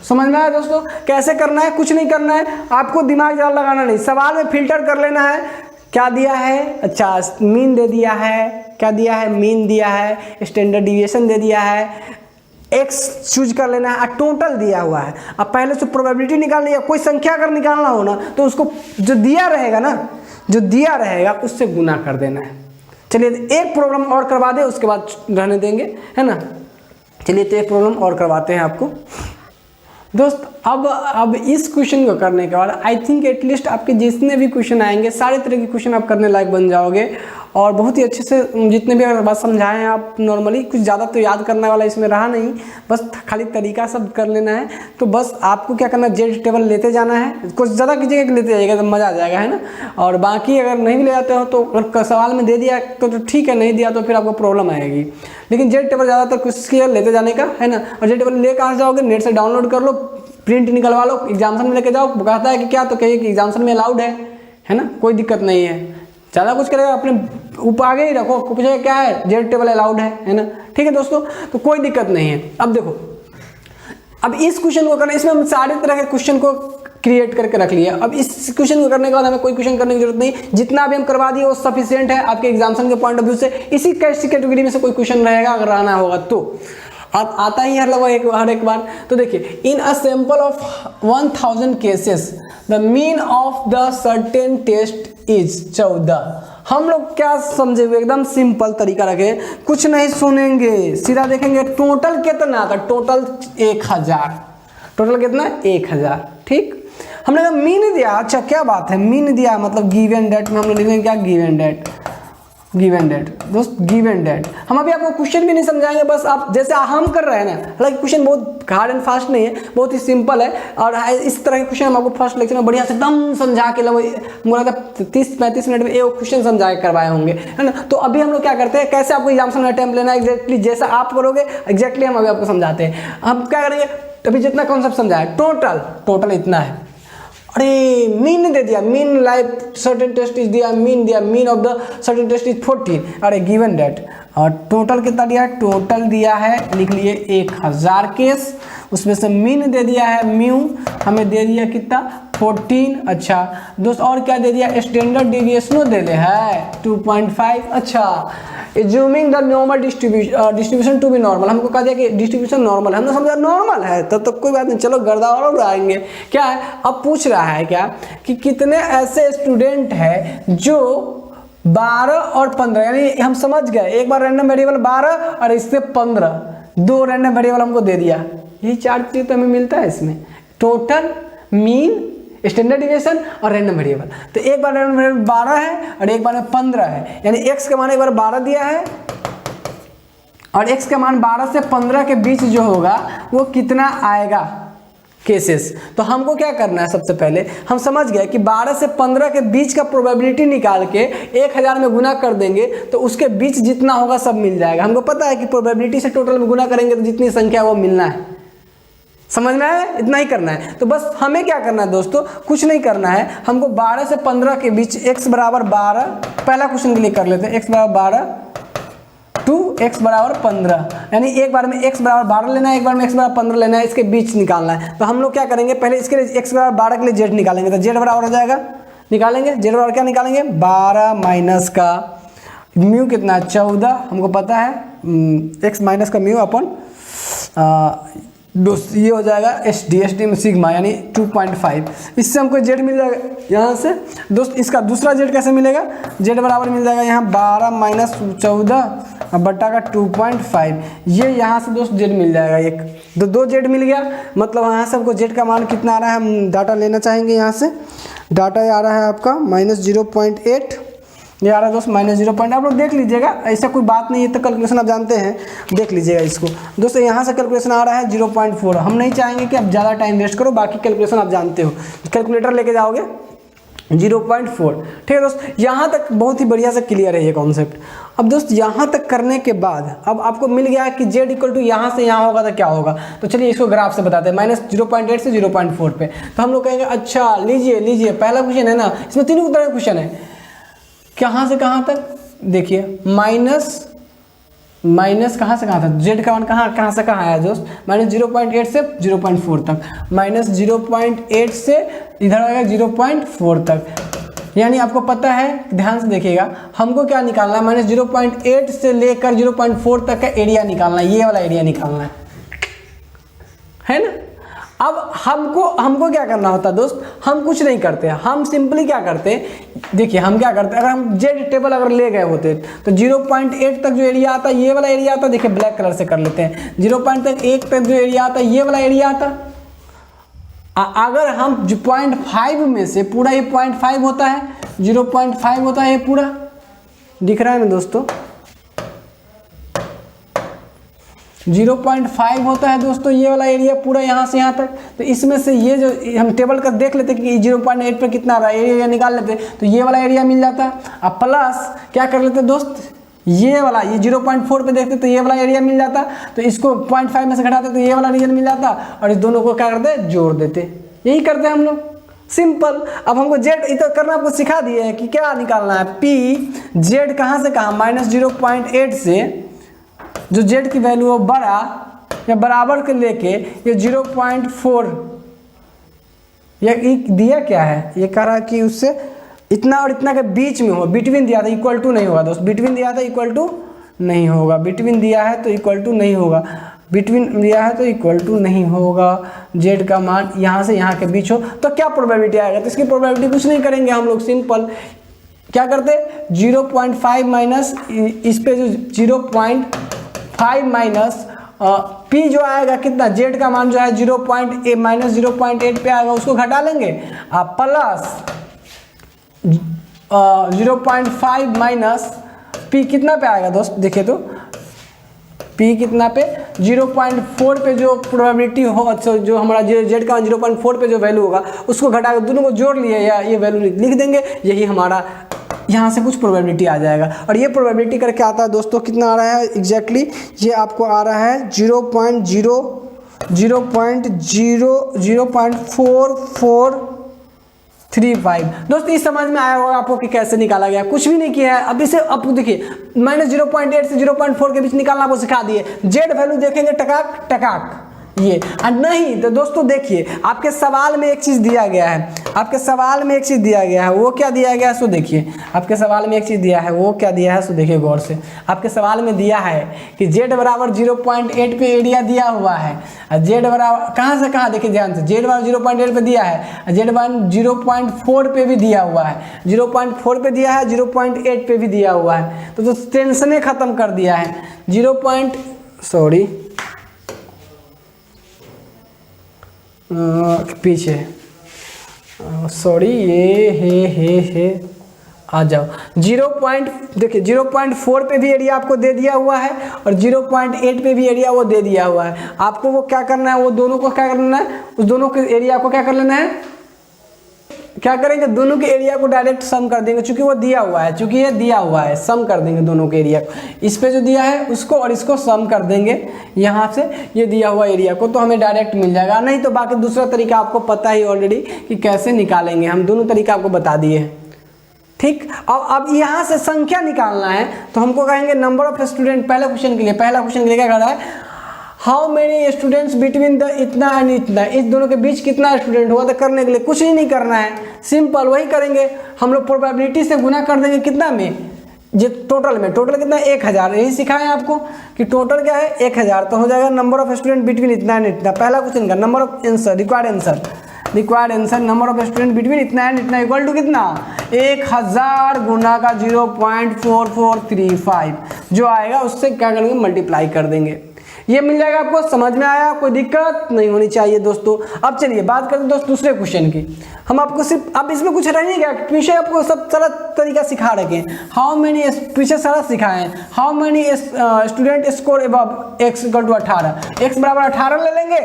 समझ में आया दोस्तों, कैसे करना है, कुछ नहीं करना है, आपको दिमाग ज़्यादा लगाना नहीं, सवाल में फिल्टर कर लेना है। क्या दिया है, अच्छा मीन दे दिया है, क्या दिया है, मीन दिया है, स्टैंडर्ड डिविएशन दे दिया है, x चूज कर लेना है, टोटल दिया हुआ है। अब पहले से प्रोबेबिलिटी निकालनी है, कोई संख्या अगर निकालना हो ना तो उसको जो दिया रहेगा उससे गुना कर देना है। चलिए एक प्रॉब्लम और करवा दे, उसके बाद रहने देंगे, है ना। चलिए तो एक प्रॉब्लम और करवाते हैं आपको दोस्त। अब इस क्वेश्चन को करने के बाद आई थिंक एटलीस्ट आपके जितने भी क्वेश्चन आएंगे सारे तरह के क्वेश्चन आप करने लायक बन जाओगे, और बहुत ही अच्छे से जितने भी अगर बात समझाएं आप नॉर्मली, कुछ ज़्यादा तो याद करने वाला इसमें रहा नहीं, बस खाली तरीका सब कर लेना है। तो बस आपको क्या करना है, जेड टेबल लेते जाना है, कुछ ज़्यादा कीजिएगा कि लेते जाइएगा तो मज़ा आ जाएगा, है ना। और बाकी अगर नहीं ले जाते हो तो अगर सवाल में दे दिया तो ठीक है, नहीं दिया तो फिर आपको प्रॉब्लम आएगी। लेकिन जेड टेबल ज़्यादातर कोशिश किया लेते जाने का, है ना। और जेड टेबल ले कहाँ जाओगे, नेट से डाउनलोड कर लो, प्रिंट निकलवा लो, एग्जाम्सन में लेके जाओ। कहता है कि क्या, तो कहिए कि एग्जाम्सन में अलाउड है ना, कोई दिक्कत नहीं है। ज़्यादा कुछ करेगा अपने ऊपर आगे ही रखो, पूछेगा क्या है, जेड टेबल अलाउड है ना। ठीक है दोस्तों, तो कोई दिक्कत नहीं है। अब देखो, अब इस क्वेश्चन को करना, इसमें हम सारे तरह के क्वेश्चन को क्रिएट करके रख लिया। अब इस क्वेश्चन को करने के बाद हमें कोई क्वेश्चन करने की जरूरत नहीं, जितना भी हम करवा दिए वो सफिशिएंट है आपके एग्जाम्सन के पॉइंट ऑफ व्यू से। इसी कैटेगरी में से कोई क्वेश्चन रहेगा अगर रहना होगा तो आता ही है लगभग हर एक बार। तो देखिए, in a sample of 1000 cases the mean of the certain test is 14। हम लोग क्या समझे हुए, एकदम सिंपल तरीका रखे, कुछ नहीं सुनेंगे, सीधा देखेंगे टोटल कितना था, टोटल 1000, टोटल कितना 1000। ठीक, हमने कहा मीन दिया, अच्छा क्या बात है, मीन दिया मतलब गिवन डेट में हम लोग लिखेंगे क्या, गिवन डेट दोस्त, गिवन डेट। हम अभी आपको क्वेश्चन भी नहीं समझाएंगे, बस आप जैसे हम कर रहे हैं ना, हालांकि क्वेश्चन बहुत हार्ड एंड फास्ट नहीं है, बहुत ही सिंपल है। और इस तरह के क्वेश्चन हम आपको फर्स्ट लेक्चर में बढ़िया से एकदम समझा के मुझे लगता है 30-35 मिनट में एक क्वेश्चन समझा के करवाए होंगे, है ना। तो अभी हम लोग क्या करते हैं, कैसे आपको एग्जाम्सन में अटेम्प्ट लेना है, एग्जैक्टली जैसा आप करोगे एग्जैक्टली हम अभी आपको समझाते हैं। हम क्या करेंगे, अभी जितना कॉन्सेप्ट समझाए, टोटल इतना है। अरे मीन दे दिया, mean life certain test is दिया, मीन दिया, mean of the certain test is 14। अरे गिवन डेट, और टोटल कितना दिया है, टोटल दिया है, लिख लिए 1000 केस, उसमें से मीन दे दिया है म्यू, हमें दे दिया कितना 14। अच्छा दोस्त, और क्या दे दिया, स्टैंडर्ड डिविएशनो दे दे है 2.5। अच्छा, assuming the normal distribution to be normal, हमको कहा दिया कि डिस्ट्रीब्यूशन नॉर्मल है, हमने समझा नॉर्मल है तो कोई बात नहीं, चलो गर्दा और उड़ाएंगे। क्या है, अब पूछ रहा है क्या कि कितने ऐसे स्टूडेंट हैं जो 12 और 15, यानी हम समझ गए, एक बार रैंडम वेरिएबल 12 और इससे 15, 2 रैंडम वेरिएबल हमको दे दिया। यही 4 चीज़ तो हमें मिलता है इसमें, टोटल, मीन, स्टैंडर्ड डिविएशन और रैंडम वेरिएबल। तो एक बार रैंडम वेरिएबल 12 है और एक बार में 15 है, यानी x का मान एक बार 12 दिया है और x का मान 12 से 15 के बीच जो होगा वो कितना आएगा केसेस। तो हमको क्या करना है, सबसे पहले हम समझ गए कि 12 से 15 के बीच का प्रोबेबिलिटी निकाल के 1000 में गुना कर देंगे तो उसके बीच जितना होगा सब मिल जाएगा। हमको पता है कि प्रोबेबिलिटी से टोटल में गुना करेंगे तो जितनी संख्या वो मिलना है, समझना है, इतना ही करना है। तो बस हमें क्या करना है दोस्तों, कुछ नहीं करना है, हमको 12 से 15 के बीच x बराबर 12, पहला क्वेश्चन के लिए कर लेते हैं, x बराबर 12 टू x बराबर 15, यानी एक बार में x बराबर 12 लेना है, एक बार में x बराबर 15 लेना है, इसके बीच निकालना है। तो हम लोग क्या करेंगे, पहले इसके लिए x बराबर 12 के लिए z निकालेंगे, तो z बराबर हो जाएगा, निकालेंगे z बराबर क्या निकालेंगे, 12 माइनस का म्यू कितना 14, हमको पता है x माइनस का म्यू अपन दोस्त ये हो जाएगा एस डी में सिग्मा, यानी 2.5। इससे हमको जेड मिल जाएगा यहाँ से दोस्त। इसका दूसरा जेड कैसे मिलेगा, जेड बराबर मिल जाएगा यहाँ 12 माइनस 14 बट्टा का 2.5, ये यहाँ से दोस्त जेड मिल जाएगा एक, तो 2 जेड मिल गया। मतलब यहाँ से हमको जेड का मान कितना आ रहा है, हम डाटा लेना चाहेंगे। यहाँ से डाटा आ रहा है आपका -0.8, ये आ रहा है दोस्त -0. आप लोग देख लीजिएगा, ऐसा कोई बात नहीं है, तो कैलकुलेशन आप जानते हैं, देख लीजिएगा इसको दोस्तों। यहाँ से कैलकुलेशन आ रहा है 0.4, हम नहीं चाहेंगे कि आप ज़्यादा टाइम वेस्ट करो, बाकी कैलकुलेशन आप जानते हो, कैलकुलेटर लेके जाओगे 0.4। ठीक है दोस्त, यहाँ तक बहुत ही बढ़िया से क्लियर है ये कॉन्सेप्ट। अब दोस्त यहाँ तक करने के बाद अब आपको मिल गया कि z इक्वल टू यहाँ से यहाँ होगा तो क्या होगा, तो चलिए इसको ग्राफ से बताते हैं, -0.8 से 0.4 पे। तो हम लोग कहेंगे अच्छा लीजिए पहला क्वेश्चन है ना, इसमें 3 तरह का क्वेश्चन है, कहाँ से कहाँ तक देखिए, माइनस कहाँ से कहाँ था, जेड का मान कहाँ से कहाँ आया दोस्त, -0.8 से 0.4 तक, -0.8 से इधर आएगा 0.4 तक, यानी आपको पता है, ध्यान से देखिएगा, हमको क्या निकालना है, -0.8 से लेकर 0.4 तक का एरिया निकालना है, ये वाला एरिया निकालना है। है ना। अब हमको क्या करना होता है दोस्त, हम कुछ नहीं करते, हम सिंपली क्या करते हैं, देखिए हम क्या करते हैं, अगर हम जेड टेबल अगर ले गए होते तो 0.8 तक जो एरिया आता है, ये वाला एरिया आता है, देखिए ब्लैक कलर से कर लेते हैं, 0.1 तक जो एरिया आता है, ये वाला एरिया आता। अगर हम 0.5 में से पूरा ये 0.5 होता है, 0.5 होता है, ये पूरा दिख रहा है ना दोस्तों, 0.5 होता है दोस्तों ये वाला एरिया पूरा यहाँ से यहाँ तक। तो इसमें से ये जो हम टेबल का देख लेते कि 0.8 पर कितना रहा, एरिया निकाल लेते, तो ये वाला एरिया मिल जाता। अब प्लस क्या कर लेते दोस्त, ये वाला, ये 0.4 पे देखते तो ये वाला एरिया मिल जाता, तो इसको 0.5 में से घटाते तो ये वाला रीजन मिल जाता, और इस दोनों को क्या करते, जोड़ देते। यही करते हैं हम लोग, सिंपल। अब हमको जेड इतना करना आपको सिखा दिए है कि क्या निकालना है, पी जेड कहाँ से कहाँ, -0.8 से जो जेड की वैल्यू हो बड़ा या बराबर के लेके ये 0.4, ये दिया क्या है, ये कह रहा है कि उससे इतना और इतना के बीच में हो, बिटवीन दिया था, इक्वल टू नहीं होगा दोस्त, बिटवीन दिया था इक्वल टू नहीं होगा, बिटवीन दिया है तो इक्वल टू नहीं होगा, बिटवीन दिया है तो इक्वल टू नहीं होगा, जेड का मान यहाँ से यहाँ के बीच हो तो क्या प्रोबेबिलिटी आएगा, तो इसकी प्रोबेबिलिटी कुछ नहीं करेंगे हम लोग, सिंपल क्या करते, 0.5 माइनस इस पे जो 0.5 माइनस पी जो आएगा कितना, जेड का मान जो है -0.8 पे आएगा, उसको घटा लेंगे, प्लस 0.5 माइनस पी कितना पे आएगा दोस्त, देखिए तो पी कितना पे, 0.4 पे जो प्रोबेबिलिटी हो, जो हमारा जेड का 0.4 पे जो वैल्यू होगा उसको घटा के दोनों को जोड़ लिए या ये वैल्यू लिख देंगे, यही हमारा यहाँ से कुछ प्रोबेबिलिटी आ जाएगा। और ये प्रोबेबिलिटी करके आता है दोस्तों, कितना आ रहा है एग्जैक्टली, ये आपको आ रहा है 0.4435। दोस्तों इस समझ में आया होगा आपको कि कैसे निकाला गया, कुछ भी नहीं किया है। अब इसे अब देखिए -0.8 से 0.4 के बीच निकालना आपको सिखा दिए, जेड वैल्यू देखेंगे टकाक टकाक ये, और नहीं तो दोस्तों देखिए आपके सवाल में एक चीज़ दिया गया है, आपके सवाल में एक चीज़ दिया गया है, वो क्या दिया गया है सो देखिए, आपके सवाल में एक चीज़ दिया है, वो क्या दिया है सो देखिए गौर से। आपके सवाल में दिया है कि जेड बराबर 0.8 पे एरिया दिया हुआ है, जेड बराबर कहाँ से कहाँ, देखिए ध्यान से, जेड बराबर 0.8 पे दिया है, जेड बराबर 0.4 पे भी दिया हुआ है, 0.4 पे दिया है, 0.8 पे भी दिया हुआ है, तो टेंशने ख़त्म कर दिया है। पीछे सॉरी ये हे आ जाओ, देखिए 0.4 पे भी एरिया आपको दे दिया हुआ है और 0.8 पे भी एरिया वो दे दिया हुआ है। आपको वो क्या करना है, वो दोनों को क्या करना है, उस दोनों के एरिया को क्या कर लेना है, क्या करेंगे, दोनों के एरिया को डायरेक्ट सम कर देंगे, चूंकि वो दिया हुआ है, चूंकि ये दिया हुआ है, सम कर देंगे दोनों के एरिया को, इस पे जो दिया है उसको और इसको सम कर देंगे यहाँ से ये दिया हुआ एरिया को, तो हमें डायरेक्ट मिल जाएगा। नहीं तो बाकी दूसरा तरीका आपको पता ही ऑलरेडी कि कैसे निकालेंगे, हम दोनों तरीका आपको बता दिए हैं, ठीक। अब यहाँ से संख्या निकालना है तो हमको कहेंगे नंबर ऑफ स्टूडेंट, पहला क्वेश्चन के लिए क्या कर रहा है, how many students between the इतना एंड इतना, इस दोनों के बीच कितना स्टूडेंट हुआ, तो करने के लिए कुछ ही नहीं करना है, सिंपल वही करेंगे हम लोग, प्रोबेबिलिटी से गुना कर देंगे कितना में, जो टोटल में, टोटल कितना 1000, यही सिखाएं आपको कि टोटल क्या है 1000, तो हो जाएगा नंबर ऑफ स्टूडेंट बिटवीन इतना एंड इतना। पहला क्वेश्चन का number of answer, required answer number of student between इतना एंड इतना इक्वल टू कितना, 1000 गुना का 0.4435 जो आएगा उससे क्या करेंगे, मल्टीप्लाई कर देंगे, ये मिल जाएगा आपको। समझ में आया, कोई दिक्कत नहीं होनी चाहिए दोस्तों। अब चलिए बात करते हैं दोस्त दूसरे क्वेश्चन की। हम आपको सिर्फ अब इसमें कुछ रह नहीं गया, पीछे आपको सब सारा तरीका सिखा रखे हैं, हाउ मेनी, पीछे सारा सिखाए हैं, how many student score above x = 18, x बराबर 18 ले लेंगे,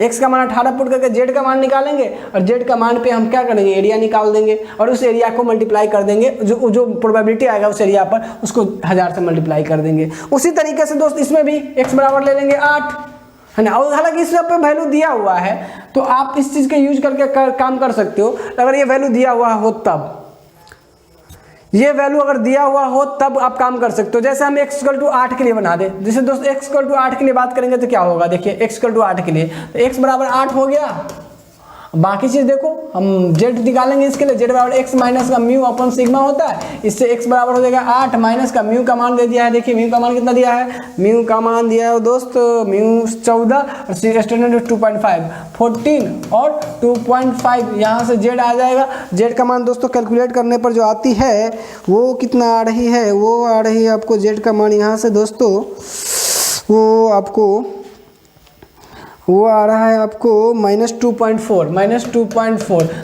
x का मान 18 पुट करके z का मान निकालेंगे और z का मान पे हम क्या करेंगे, एरिया निकाल देंगे और उस एरिया को मल्टीप्लाई कर देंगे, जो प्रोबेबिलिटी आएगा उस एरिया पर उसको 1000 से मल्टीप्लाई कर देंगे। उसी तरीके से दोस्त इसमें भी x बराबर ले लेंगे 8, है ना, और हालांकि इस पे वैल्यू दिया हुआ है तो आप इस चीज़ के यूज करके काम कर सकते हो। अगर ये वैल्यू दिया हुआ हो तब, ये वैल्यू अगर दिया हुआ हो तब आप काम कर सकते हो। जैसे हम x = 8 के लिए बना दें, जैसे दोस्त x = 8 के लिए बात करेंगे तो क्या होगा, देखिए x = 8 के लिए तो x बराबर 8 हो गया, बाकी चीज़ देखो, हम जेड निकालेंगे इसके लिए, जेड बराबर एक्स माइनस का म्यू अपन सिग्मा होता है, इससे एक्स बराबर हो जाएगा 8 माइनस का म्यू का मान दे दिया है। देखिए म्यू का मान कितना दिया है, म्यू का मान दिया है दोस्त म्यू 14 और स्टैंडर्ड 2.5 14 और 2.5, यहाँ से जेड आ जाएगा। जेड का मान दोस्तों कैलकुलेट करने पर जो आती है वो कितना आ रही है, वो आ रही है आपको जेड का मान यहाँ से दोस्तों वो आ रहा है आपको -2.4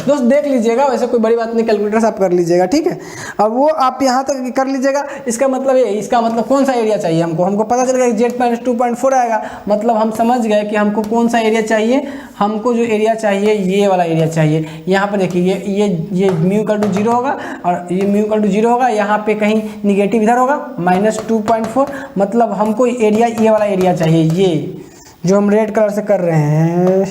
दोस्त देख लीजिएगा, वैसे कोई बड़ी बात नहीं, कैलकुलेटर से आप कर लीजिएगा, ठीक है। अब वो आप यहाँ तक कर लीजिएगा। इसका मतलब ये, इसका मतलब कौन सा एरिया चाहिए हमको पता चल गया कि जेड -2.4 आएगा, मतलब हम समझ गए कि हमको कौन सा एरिया चाहिए। हमको जो एरिया चाहिए ये वाला एरिया चाहिए। यहाँ पर देखिए ये म्यू का 0 होगा और ये म्यू का 0 होगा, यहाँ पे कहीं निगेटिव इधर होगा -2.4, मतलब हमको एरिया ये वाला एरिया चाहिए, ये जो हम रेड कलर से कर रहे हैं,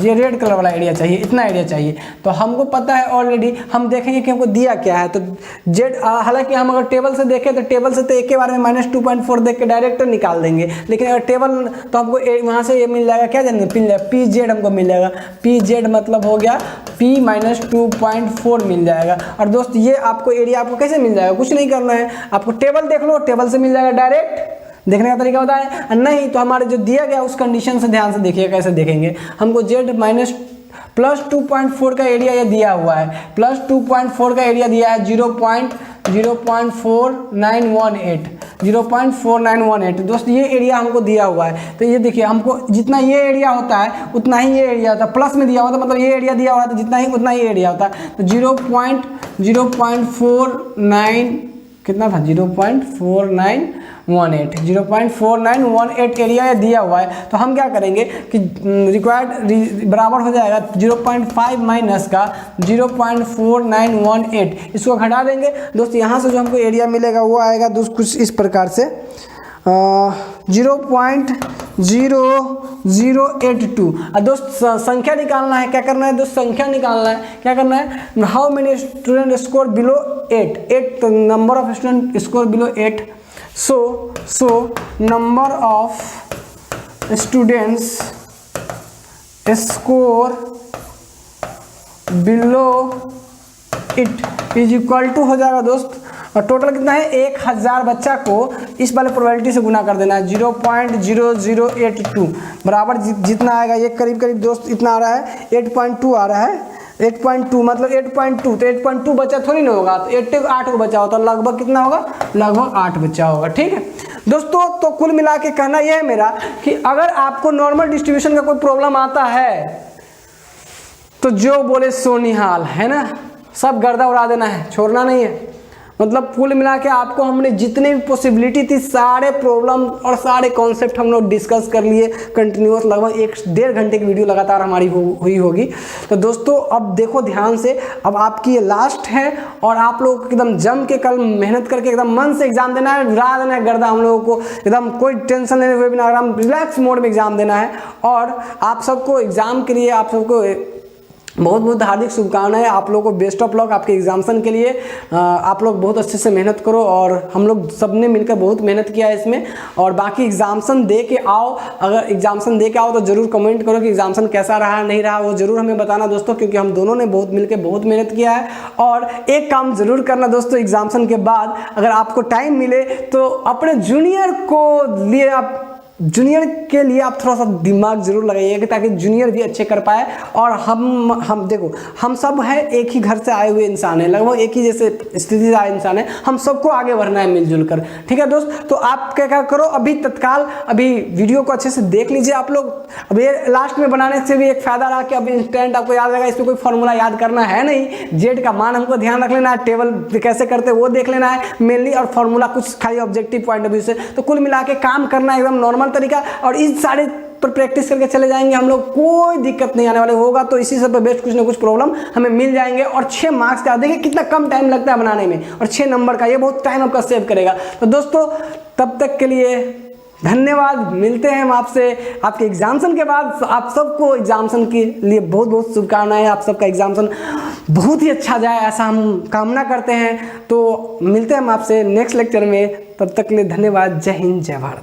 ये रेड कलर वाला एरिया चाहिए, इतना एरिया चाहिए। तो हमको पता है ऑलरेडी, हम देखेंगे कि हमको दिया क्या है। तो जेड, हालांकि हम अगर टेबल से देखें तो टेबल से तो एक के बारे में -2.4 देख के डायरेक्ट निकाल देंगे, लेकिन अगर टेबल तो हमको वहाँ से ये मिल जाएगा, क्या जानेंगे, पी जेड हमको मिल जाएगा। पी जेड मतलब हो गया P -2.4 मिल जाएगा। और दोस्त ये आपको एरिया आपको कैसे मिल जाएगा, कुछ नहीं करना है, आपको टेबल देख लो, टेबल से मिल जाएगा डायरेक्ट। देखने का तरीका होता है, नहीं तो हमारे जो दिया गया उस कंडीशन से ध्यान से देखिए कैसे देखेंगे। हमको जेड +2.4 का एरिया ये दिया हुआ है, +2.4 का एरिया दिया है 0.4918 दोस्त, ये एरिया हमको दिया हुआ है। तो ये देखिए, हमको जितना ये एरिया होता है उतना ही ये एरिया होता है, प्लस में दिया हुआ था, मतलब ये एरिया दिया हुआ है तो जितना ही उतना ही एरिया होता है। तो 0.49 कितना था, 0.4918 एरिया दिया हुआ है। तो हम क्या करेंगे कि रिक्वायर्ड बराबर हो जाएगा 0.5 माइनस का 0.4918, इसको घटा देंगे दोस्त। यहाँ से जो हमको एरिया मिलेगा वो आएगा दोस्त कुछ इस प्रकार से 0.0082। दोस्त संख्या निकालना है, क्या करना है दोस्त, संख्या निकालना है। क्या करना है, how many student score below 8 number of student score below 8, so number of students score below it is equal to हो जाएगा दोस्त, और टोटल कितना है 1000 बच्चा को इस वाले प्रोबेबिलिटी से गुना कर देना है 0.0082 बराबर जितना आएगा, ये करीब करीब दोस्त इतना आ रहा है 8.2 आ रहा है, 8.2 मतलब 8.2, तो 8.2 बच्चा थोड़ी ना होगा, तो 8 को बच्चा होता, लगभग कितना होगा, लगभग 8 बच्चा होगा, ठीक है दोस्तों। तो कुल मिला के कहना यह है मेरा कि अगर आपको नॉर्मल डिस्ट्रीब्यूशन का कोई प्रॉब्लम आता है तो जो बोले सो निहाल, है ना, सब गर्दा उड़ा देना है, छोड़ना नहीं है। मतलब कुल मिला के आपको हमने जितने भी पॉसिबिलिटी थी, सारे प्रॉब्लम और सारे कॉन्सेप्ट हम लोग डिस्कस कर लिए कंटिन्यूअस, लगभग 1-1.5 घंटे की वीडियो लगातार हमारी हुई होगी। तो दोस्तों अब देखो ध्यान से, अब आपकी ये लास्ट है और आप लोगों को एकदम जम के कल मेहनत करके एकदम मन से एग्जाम देना है, उड़ा देना है गर्दा हम लोगों को, एकदम कोई टेंशन लेने हुए बिना एकदम रिलैक्स मोड में एग्जाम देना है। और आप सबको एग्जाम के लिए आप सबको बहुत बहुत हार्दिक शुभकामनाएं, आप लोगों को बेस्ट ऑफ लक आपके एग्जाम्सन के लिए। आप लोग बहुत अच्छे से मेहनत करो, और हम लोग सब ने मिलकर बहुत मेहनत किया है इसमें। और बाकी एग्जाम्सन दे के आओ, अगर एग्जाम्सन दे के आओ तो ज़रूर कमेंट करो कि एग्जाम्सन कैसा रहा नहीं रहा, वो ज़रूर हमें बताना दोस्तों, क्योंकि हम दोनों ने बहुत मिलकर बहुत मेहनत किया है। और एक काम ज़रूर करना दोस्तों, एग्जाम्सन के बाद अगर आपको टाइम मिले तो अपने जूनियर के लिए आप थोड़ा सा दिमाग जरूर लगाइएगा, ताकि जूनियर भी अच्छे कर पाए। और हम देखो, हम सब है एक ही घर से आए हुए इंसान हैं, लगभग एक ही जैसे स्थिति से आए इंसान हैं, हम सबको आगे बढ़ना है मिलजुल कर, ठीक है दोस्त। तो आप क्या करो, अभी तत्काल अभी वीडियो को अच्छे से देख लीजिए आप लोग। अब ये लास्ट में बनाने से भी एक फायदा रहा कि अब इंस्टेंट आपको याद रहेगा, इसमें कोई फॉर्मूला याद करना है नहीं, जेड का मान हमको ध्यान रख लेना है, टेबल कैसे करते हैं वो देख लेना है मेनली, और फॉर्मूला कुछ खाली ऑब्जेक्टिव पॉइंट ऑफ व्यू से। तो कुल मिला के काम करना एकदम नॉर्मल तरीका, और इस सारे पर प्रैक्टिस करके चले जाएंगे हम लोग, कोई दिक्कत नहीं आने वाले होगा। तो इसी सब पे बेस्ट कुछ ना कुछ प्रॉब्लम हमें मिल जाएंगे। और 6 मार्क्स का देखिए कितना कम टाइम लगता है बनाने में, और 6 नंबर का, ये बहुत टाइम आपका सेव करेगा। तो दोस्तों तब तक के लिए धन्यवाद, मिलते हैं हम आपसे आपके एग्जाम्सन के बाद। आप सबको एग्जाम्सन के लिए बहुत बहुत शुभकामनाएं, आप सबका एग्जाम्सन बहुत ही अच्छा जाए ऐसा हम कामना करते हैं। तो मिलते हैं हम आपसे नेक्स्ट लेक्चर में, तब तक के लिए धन्यवाद। जय हिंद, जय भारत।